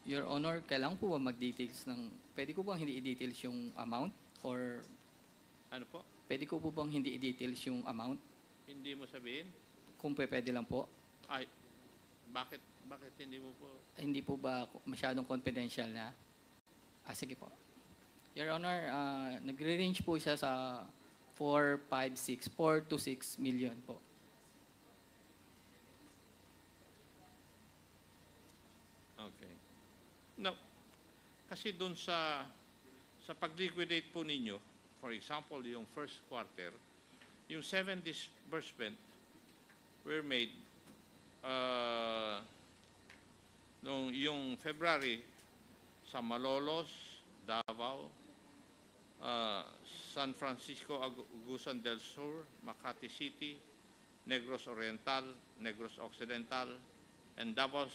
Your Honor, kailangan po ba mag-details ng, pwede ko bang hindi i-details yung amount? Or Ano po? pwede ko po bang hindi i-details yung amount? Hindi mo sabihin? Kung pwede lang po. Ay, bakit hindi mo po? Hindi po ba masyadong confidential na? Sige po. Your Honor, nagre-range po siya sa 4 to 6 million po. Okay. No, kasi doon sa pag-liquidate po ninyo, for example, yung first quarter, yung 7 disbursement were made yung February sa Malolos, Davao, San Francisco, Agusan del Sur, Makati City, Negros Oriental, Negros Occidental, and Davao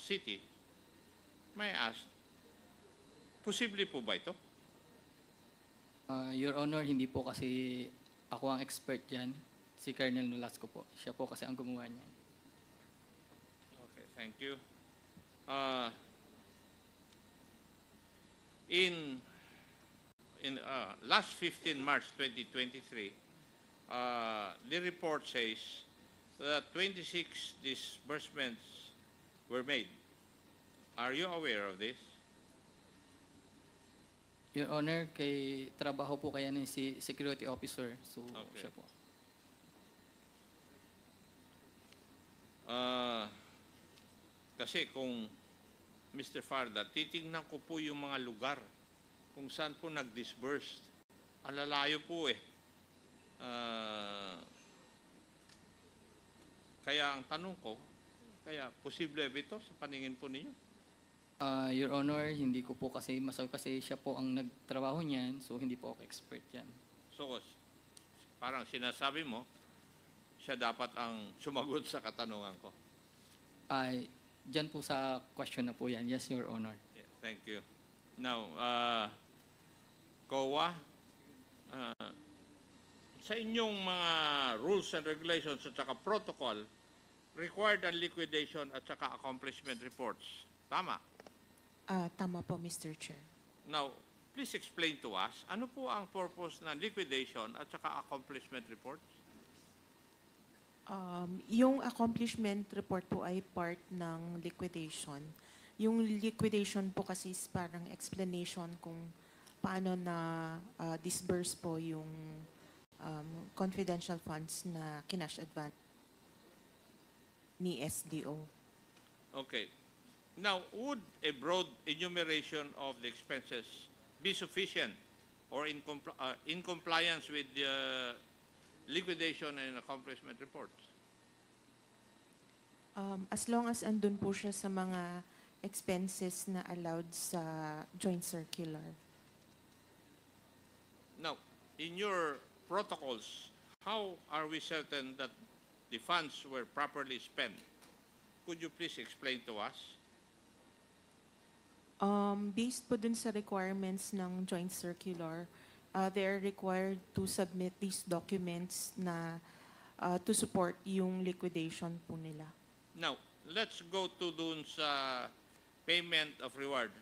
City. May I ask, posible po ba ito? Your Honor, hindi po kasi ako ang expert dyan. Si Colonel Nolasco po. Siya po kasi ang gumawa niyan. Okay, thank you. In last 15 March 2023, the report says that 26 disbursements were made. Are you aware of this? Your Honor, kay trabaho po kaya ni si security officer. So, Okay. siya po. Kasi kung Mr. Farda, titingnan ko po yung mga lugar kung saan po nag-disburse. Ang lalayo po eh. Kaya ang tanong ko, kaya posible ba ito sa paningin po ninyo? Your Honor, hindi ko po kasi masabi kasi siya po ang nagtrabaho niyan. So, hindi po ako expert yan. So, parang sinasabi mo, siya dapat ang sumagot sa katanungan ko. Diyan po sa question na po yan. Yes, Your Honor. Yeah, thank you. Now, COA, sa inyong mga rules and regulations at saka protocol, required ang liquidation at saka accomplishment reports. Tama? Tama po, Mr. Chair. Now, please explain to us, ano po ang purpose ng liquidation at saka accomplishment reports? Yung accomplishment report po ay part ng liquidation. Yung liquidation po kasi is parang explanation kung paano na disburse po yung confidential funds na kinash advance ni SDO. Okay. Now, would a broad enumeration of the expenses be sufficient or in compliance with the liquidation and accomplishment reports? As long as andun po siya sa mga expenses na allowed sa joint circular. Now, in your protocols, how are we certain that the funds were properly spent? Could you please explain to us? Based po dun sa requirements ng joint circular, they are required to submit these documents na to support yung liquidation po nila. Now, let's go to dun sa payment of reward.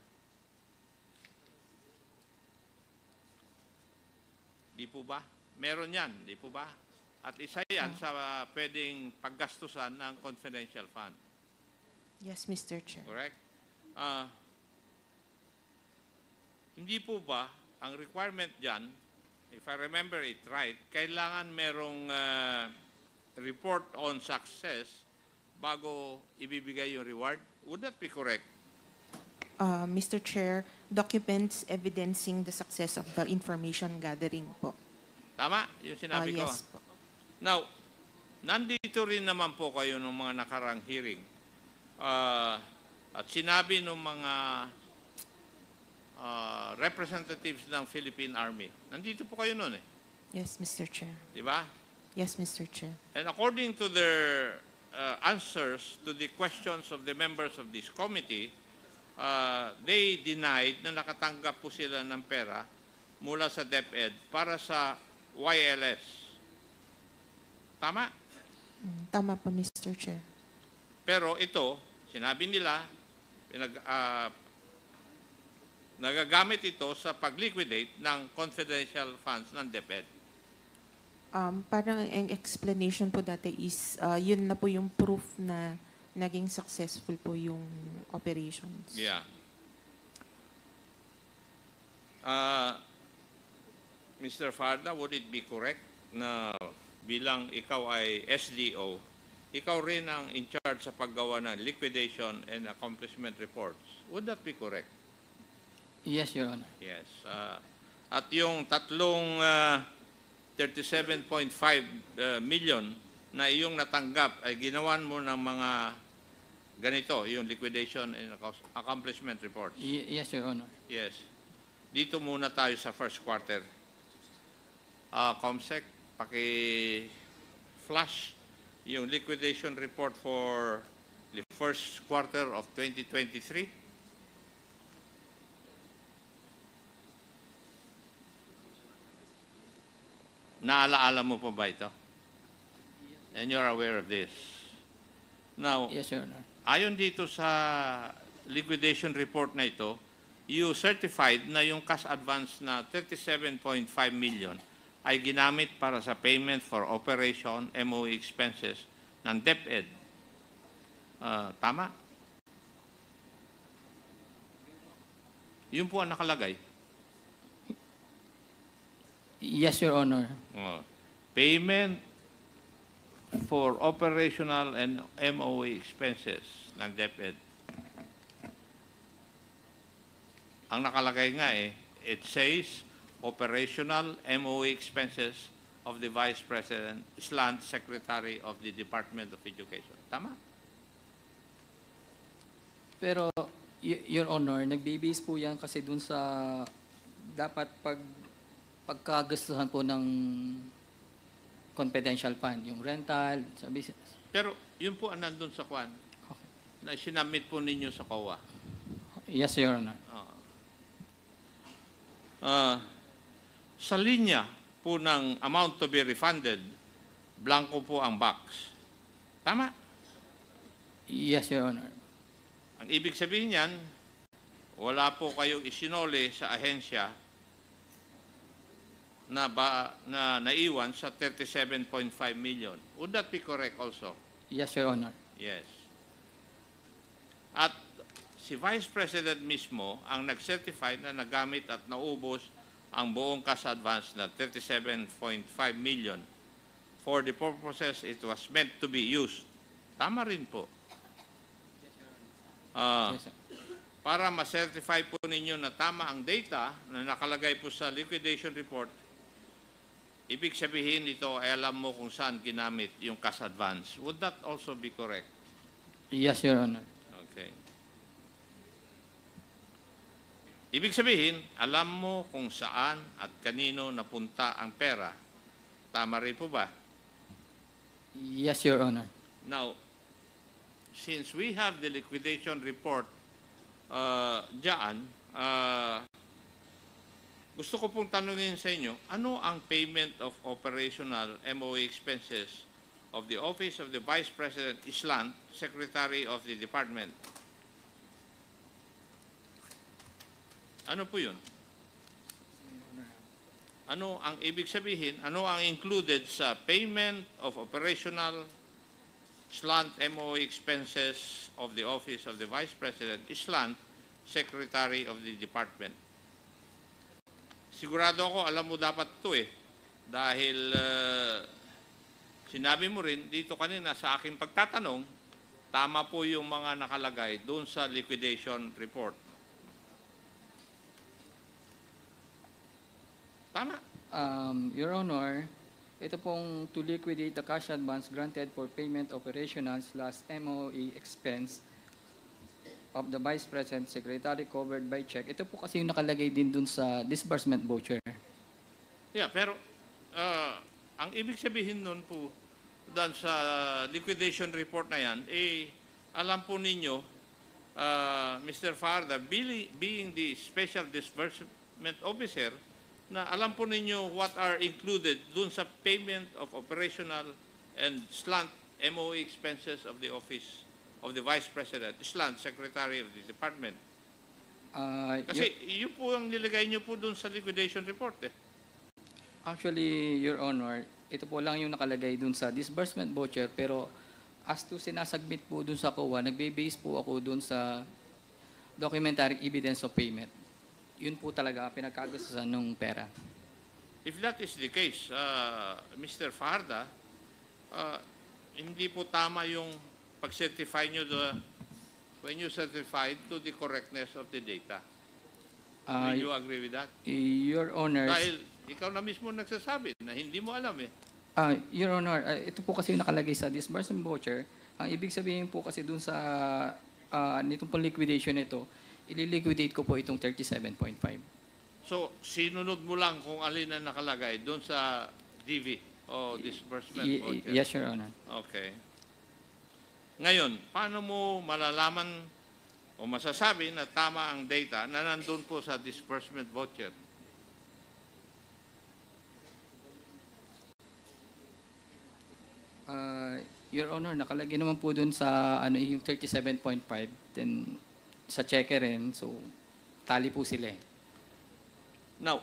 Di po ba? Meron yan, di po ba? At isa yan sa pwedeng paggastusan ng confidential fund. Yes, Mr. Chair. Correct? Hindi po ba ang requirement dyan, if I remember it right, kailangan merong report on success bago ibibigay yung reward? Would that be correct? Mr. Chair, documents evidencing the success of the information gathering po. Tama? Yung sinabi ko. Yes po. Now, nandito rin naman po kayo ng mga nakarang hearing. At sinabi ng mga representatives ng Philippine Army. Nandito po kayo noon eh. Yes, Mr. Chair. Di ba? Yes, Mr. Chair. And according to their answers to the questions of the members of this committee, they denied na nakatanggap po sila ng pera mula sa DepEd para sa YLS. Tama? Tama po, Mr. Chair. Pero ito, sinabi nila, nagagamit ito sa pag-liquidate ng confidential funds ng DepEd. Parang ang explanation po dati is, yun na po yung proof na naging successful po yung operations. Yeah. Mr. Farda, would it be correct na bilang ikaw ay SDO, ikaw rin ang in charge sa paggawa ng liquidation and accomplishment reports? Would that be correct? Yes, Your Honor. Yes. At yung tatlong 37.5 million na iyong natanggap ay ginawan mo ng mga ganito, yung liquidation and accomplishment reports. Yes, Your Honor. Yes. Dito muna tayo sa first quarter. Comsec, paki-flash yung liquidation report for the first quarter of 2023. Naalaala mo pa ba ito? And you're aware of this. Now, Yes, Your Honor. ayon dito sa liquidation report na ito, you certified na yung cash advance na 37.5 million ay ginamit para sa payment for operation MOE expenses ng DepEd. Tama? Yun po ang nakalagay. Yes, Your Honor. Payment for operational and MOE expenses ng DepEd. Ang nakalagay nga it says operational MOE expenses of the Vice President / Secretary of the Department of Education. Tama? Pero, Your Honor, nagbe-base po yan kasi dun sa dapat pagkagastuhan po ng confidential fund, yung rental, sa business. Pero yun po ang nandun sa kwan na sinamit po ninyo sa COA. Yes, Your Honor. Sa linya po ng amount to be refunded, blanco po ang box. Tama? Yes, Your Honor. Ang ibig sabihin niyan, wala po kayong isinole sa ahensya na naiwan sa 37.5 million. Would that be correct also? Yes, Your Honor. Yes. At si Vice President mismo ang nag-certify na nagamit at naubos ang buong cash advance na 37.5 million for the purposes it was meant to be used. Tama rin po. Yes, sir. Para ma-certify po ninyo na tama ang data na nakalagay po sa liquidation report, ibig sabihin ito ay alam mo kung saan ginamit yung cash advance. Would that also be correct? Yes, Your Honor. Okay. Ibig sabihin, alam mo kung saan at kanino napunta ang pera. Tama rin po ba? Yes, Your Honor. Now, since we have the liquidation report dyan, gusto ko pong tanungin sa inyo, ano ang payment of operational MOE expenses of the Office of the Vice President Islan, Secretary of the Department? Ano po yun? Ano ang ibig sabihin? Ano ang included sa payment of operational slant MOE expenses of the Office of the Vice President Islan, Secretary of the Department? Sigurado ako, alam mo dapat ito dahil sinabi mo rin dito kanina sa aking pagtatanong, tama po yung mga nakalagay doon sa liquidation report. Tama? Your Honor, ito pong to liquidate the cash advance granted for payment operational / MOE expense of the Vice President Secretary covered by check. Ito po kasi yung nakalagay din dun sa disbursement voucher. Yeah, pero ang ibig sabihin nun po dun sa liquidation report na yan, alam po ninyo, Mr. Farda, being the Special Disbursement Officer, na alam po ninyo what are included dun sa payment of operational and slant MOE expenses of the Office of the Vice President, Islan, Secretary of the Department. Kasi yun po ang nilagay nyo po dun sa liquidation report Actually, Your Honor, ito po lang yung nakalagay dun sa disbursement voucher, pero as to sinasubmit po dun sa COA, nagbe-base po ako dun sa documentary evidence of payment. Yun po talaga pinagkagastusan ng pera. If that is the case, Mr. Farda, hindi po tama yung pag-certify nyo when you certified to the correctness of the data. Do you agree with that? Your Honor, Dahil ikaw na mismo nagsasabi na hindi mo alam Your Honor, ito po kasi yung nakalagay sa disbursement voucher. Ang ibig sabihin po kasi dun sa nitong pong liquidation nito, ililiquidate ko po itong 37.5. So, sinunod mo lang kung alin ang nakalagay doon sa DV o disbursement voucher? Yes, Your Honor. Okay. Ngayon, paano mo malalaman o masasabi na tama ang data na nandun po sa disbursement voucher? Your Honor, nakalagay naman po dun sa yung 37.5, then sa checker rin, so tali po sila Now,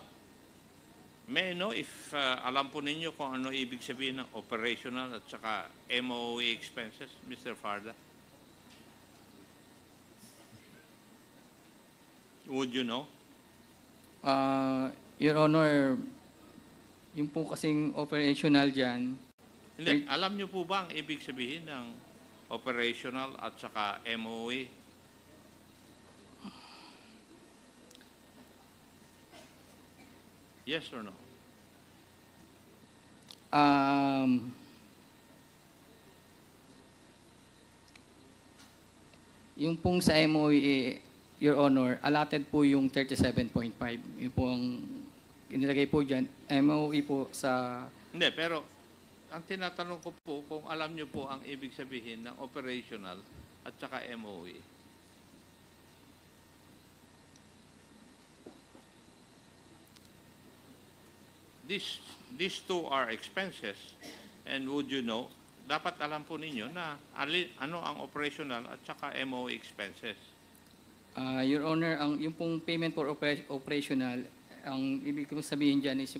may I know if alam po ninyo kung ano ibig sabihin ng operational at saka MOE expenses, Mr. Farda? Would you know? Your Honor, yung po kasing operational dyan, Hindi, alam niyo po ba ang ibig sabihin ng operational at saka MOE? Yes or no? yung pong sa MOE, Your Honor, allotted po yung 37.5. Yung pong inilagay po dyan, MOE po sa... Hindi, pero ang tinatanong ko po kung alam niyo po ang ibig sabihin ng operational at saka MOE. These two are expenses, and would you know, dapat alam po ninyo na ano ang operational at saka MOE expenses. Your Honor, yung pong payment for operational, ang ibig kong sabihin dyan is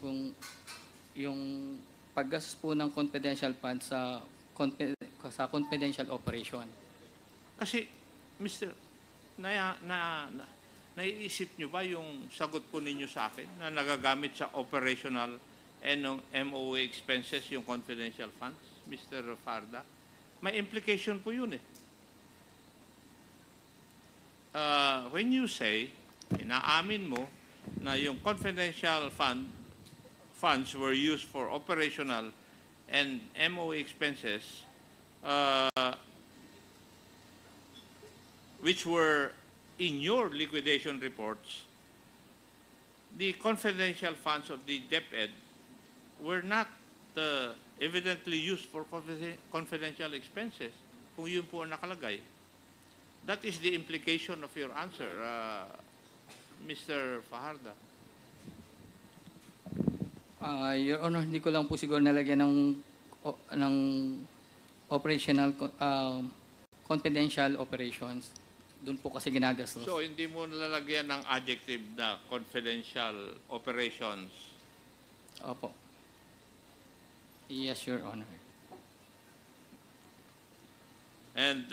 yung paggastos po ng confidential fund sa confidential operation. Kasi, Mr. Naiisip nyo ba yung sagot po ninyo sa akin na nagagamit sa operational and MOE expenses yung confidential funds, Mr. Farda? May implication po yun When you say, inaamin mo na yung confidential funds were used for operational and MOE expenses which were in your liquidation reports, the confidential funds of the DepEd were not evidently used for confidential expenses. kung yun po ang nakalagay. That is the implication of your answer, Mr. Fajarda. Your Honor, hindi ko lang po siguro nalagyan ng operational confidential operations. Doon po kasi ginagastos. So, hindi mo nalalagyan ng adjective na confidential operations. Opo. Yes, Your Honor. And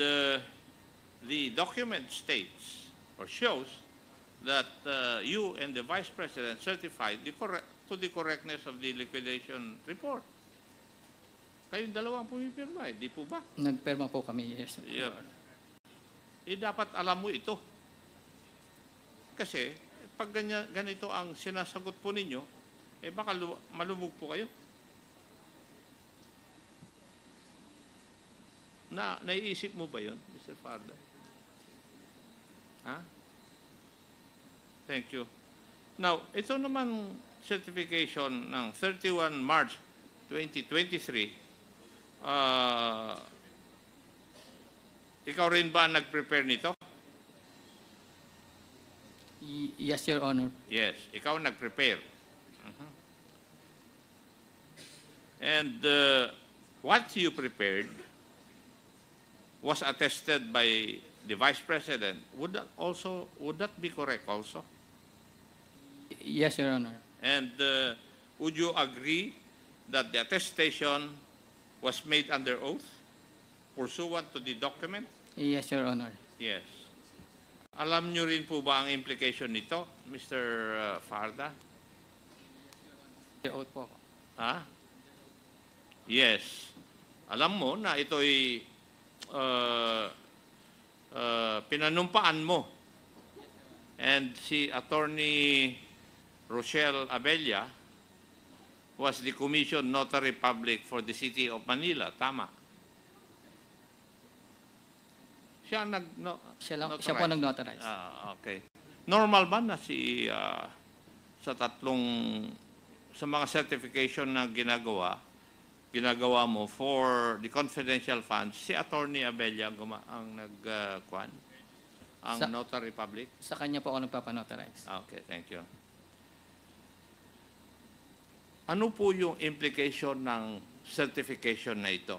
the document states or shows that you and the Vice President certified to the correctness of the liquidation report. Kayong dalawang pumipirma, di po ba? Nagperma po kami, yes. Yeah. Dapat alam mo ito. Kasi, pag ganito ang sinasagot po ninyo, baka malubog po kayo. Naiisip mo ba yun, Mr. Fajarda? Ha? Thank you. Now, ito naman certification ng 31 March 2023, ikaw rin ba nag-prepare nito? Yes, Your Honor. Yes, ikaw nag-prepare. And what you prepared was attested by the Vice President. Would that be correct also? Yes, Your Honor. And would you agree that the attestation was made under oath pursuant to the document? Yes, Your Honor. Yes. Alam nyo rin po ba ang implication nito, Mr. Fajarda? The oath po. Ha? Yes. Alam mo na ito'y pinanumpaan mo. And si Attorney Rochelle Abella was the Commission Notary Public for the City of Manila. Tama. Siya Siya po nag-notarize. Okay. Normal ba na sa mga certification na ginagawa mo for the confidential funds, si Attorney Abella ang Notary Public? Sa kanya po ako nagpapanotarize. Okay, thank you. Ano po yung implication ng certification na ito,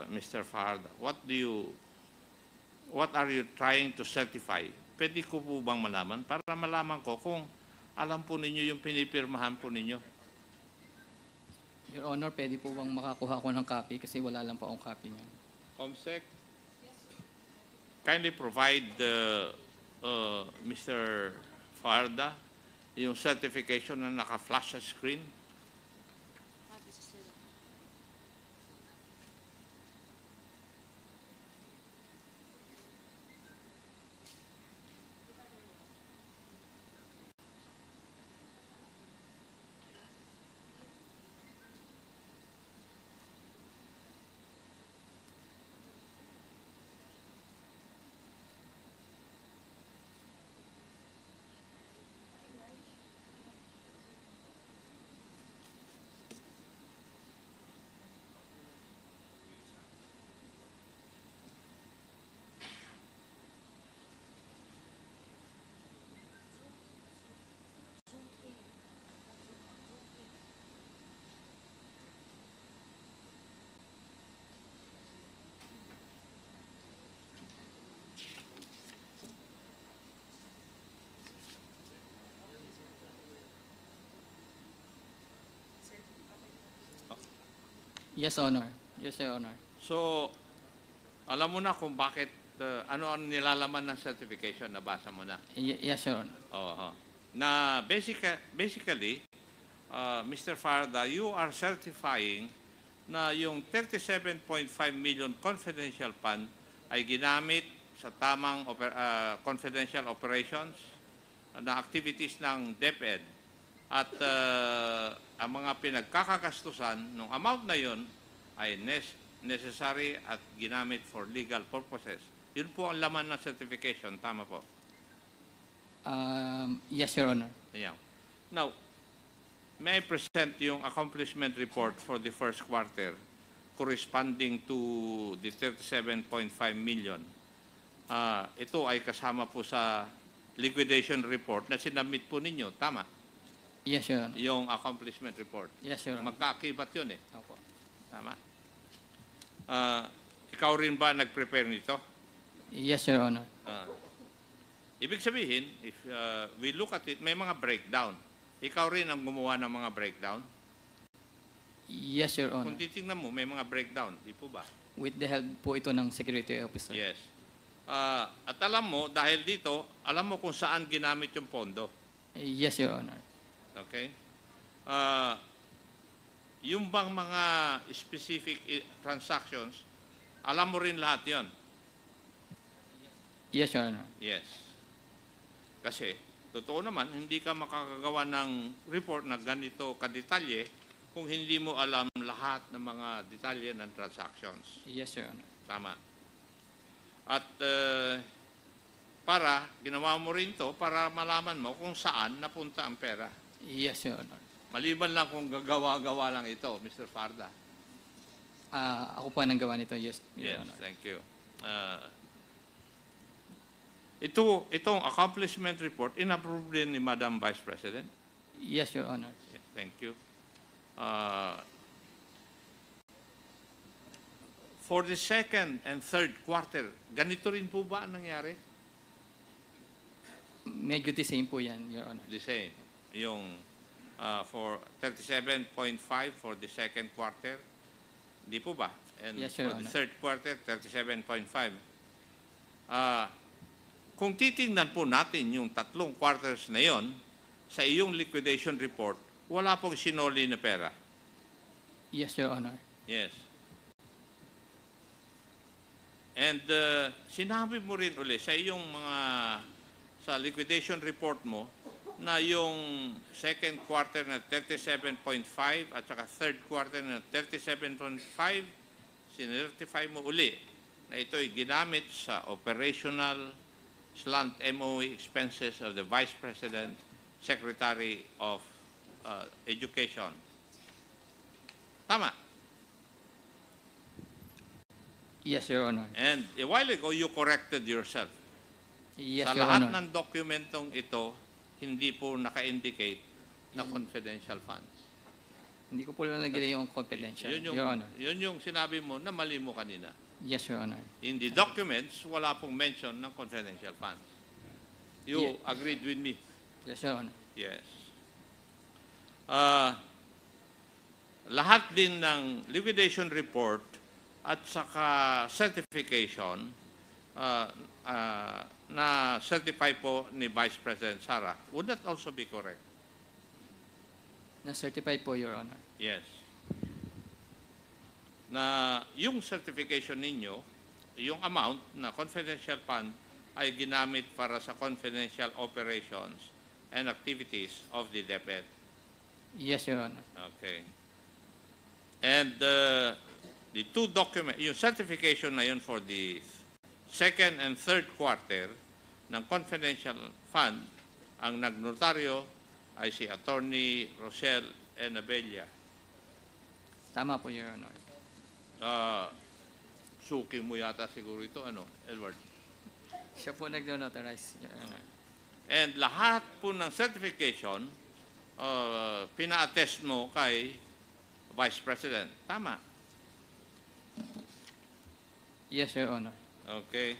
Mr. Fajarda? What are you trying to certify? Pwede ko po bang malaman? Para malaman ko kung alam po ninyo yung pinipirmahan po ninyo. Your Honor, pwede po bang makakuha ko ng copy kasi wala lang po akong copy niya. Comsec, kindly provide Mr. Fajarda yung certification na naka-flash sa screen. Yes, Honor. Yes, Your Honor. So, alam mo na kung bakit, ano ang nilalaman ng certification, nabasa mo na. Yes, Your Honor. Oo. Na basically, Mr. Fajarda, you are certifying na yung 37.5 million confidential fund ay ginamit sa tamang confidential operations na activities ng DepEd at ang mga pinagkakagastusan ng amount na yun ay necessary at ginamit for legal purposes. Yun po ang laman ng certification. Tama po? Yes, Your Honor. Yeah. Now, may I present yung accomplishment report for the first quarter corresponding to the 37.5 million, ito ay kasama po sa liquidation report na sinabmit po ninyo. Tama? Yes, Your Honor. Yung accomplishment report. Yes, Your Honor. Magkaakibat yun eh. Opo. Tama? Ikaw rin ba nag-prepare nito? Yes, Your Honor. Ibig sabihin, if we look at it, may mga breakdown. Ikaw rin ang gumawa ng mga breakdown? Yes, Your Honor. Kung titingnan mo, may mga breakdown. Di po ba? With the help po ito ng security officer. Yes. At alam mo, dahil dito, alam mo kung saan ginamit yung pondo. Yes, Your Honor. Okay? Yung bang mga specific transactions, alam mo rin lahat yon. Yes, Your Honor. Yes. Kasi, totoo naman, hindi ka makakagawa ng report na ganito kadetalye kung hindi mo alam lahat ng mga detalye ng transactions. Yes, Your Honor. Tama. At para, ginawa mo rin to para malaman mo kung saan napunta ang pera. Yes, Your Honor. Maliban Lang kung gagawa-gawa lang ito, Mr. Farda. Ako po ang nanggawa nito. Yes, Your Yes, Honor. thank you. Itong accomplishment report, in-approve din ni Madam Vice President. Yes, Your Honor. Yeah, thank you. For the second and third quarter, ganito rin po ba ang nangyari? Medyo the same po yan, Your Honor. The same. Yung for 37.5 for the second quarter, di po ba? And Yes, Your for the Honor. third quarter, 37.5. Kung titingnan po natin yung tatlong quarters na yon, sa iyong liquidation report, wala pong sinoli na pera. Yes, Your Honor. Yes. And sinabi mo rin uli sa iyong sa liquidation report mo na yung second quarter na 37.5 at saka third quarter na 37.5, sinertify mo uli na ito'y ginamit sa operational /MOE expenses of the Vice President, Secretary of Education. Tama. Yes, Your Honor. And a while ago, you corrected yourself. Yes, Sa Your lahat Honor. ng dokumentong ito, hindi po naka-indicate na confidential funds. Hindi ko po nalagay yung confidential, Yun Your Honor. yun yung sinabi mo na mali mo kanina. Yes, Your Honor. In the documents, wala pong mention ng confidential funds. You agreed with me? Yes, Your Honor. Yes. Lahat din ng liquidation report at saka certification na certify po ni Vice President Sara, would that also be correct? Na-certify po, Your Honor. Yes. Na yung certification ninyo, yung amount na confidential fund ay ginamit para sa confidential operations and activities of the DepEd. Yes, Your Honor. Okay. And the two documents, yung certification na yun for the second and third quarter ng confidential fund, ang nagnotaryo ay si Attorney Rosel Enabella. Tama po, Your Honor. Suki mo yata siguro ito, Edward? Siya po nag-notarize, Your Honor. And lahat po ng certification, pina-attest mo kay Vice President. Tama. Yes, Your Honor. Okay.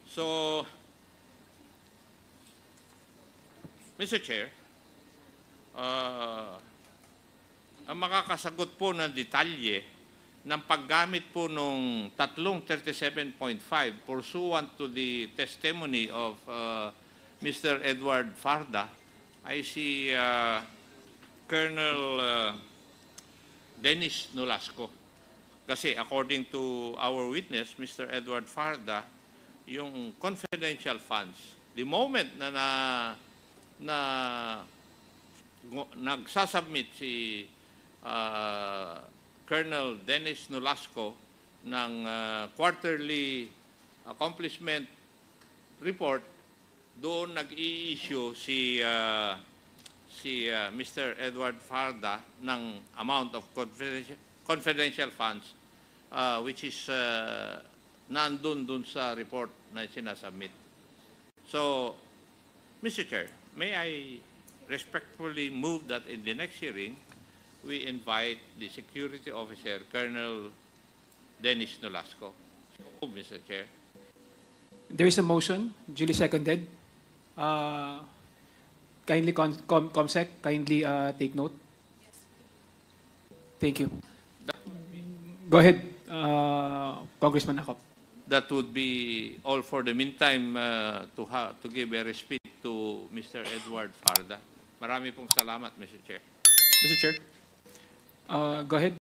So, Mr. Chair, ang makakasagot po ng detalye ng paggamit po nung tatlong 37.5 pursuant to the testimony of Mr. Edward Farda ay si Colonel Dennis Nolasco. Kasi according to our witness, Mr. Edward Farda, yung confidential funds, the moment na nagsasubmit si Colonel Dennis Nolasco ng quarterly accomplishment report, doon nag-i-issue si Mr. Edward Farda ng amount of confidential funds, which is nandun dun sa report na sinasubmit. So, Mr. Chair, may I respectfully move that in the next hearing, we invite the Security Officer, Colonel Dennis Nolasco. So, Mr. Chair. There is a motion, duly seconded. Kindly, ComSec, kindly take note. Thank you. Go ahead, Congressman Acop. That would be all for the meantime to give a respite to Mr. Edward Farda. Marami pong salamat, Mr. Chair. Mr. Chair. Go ahead.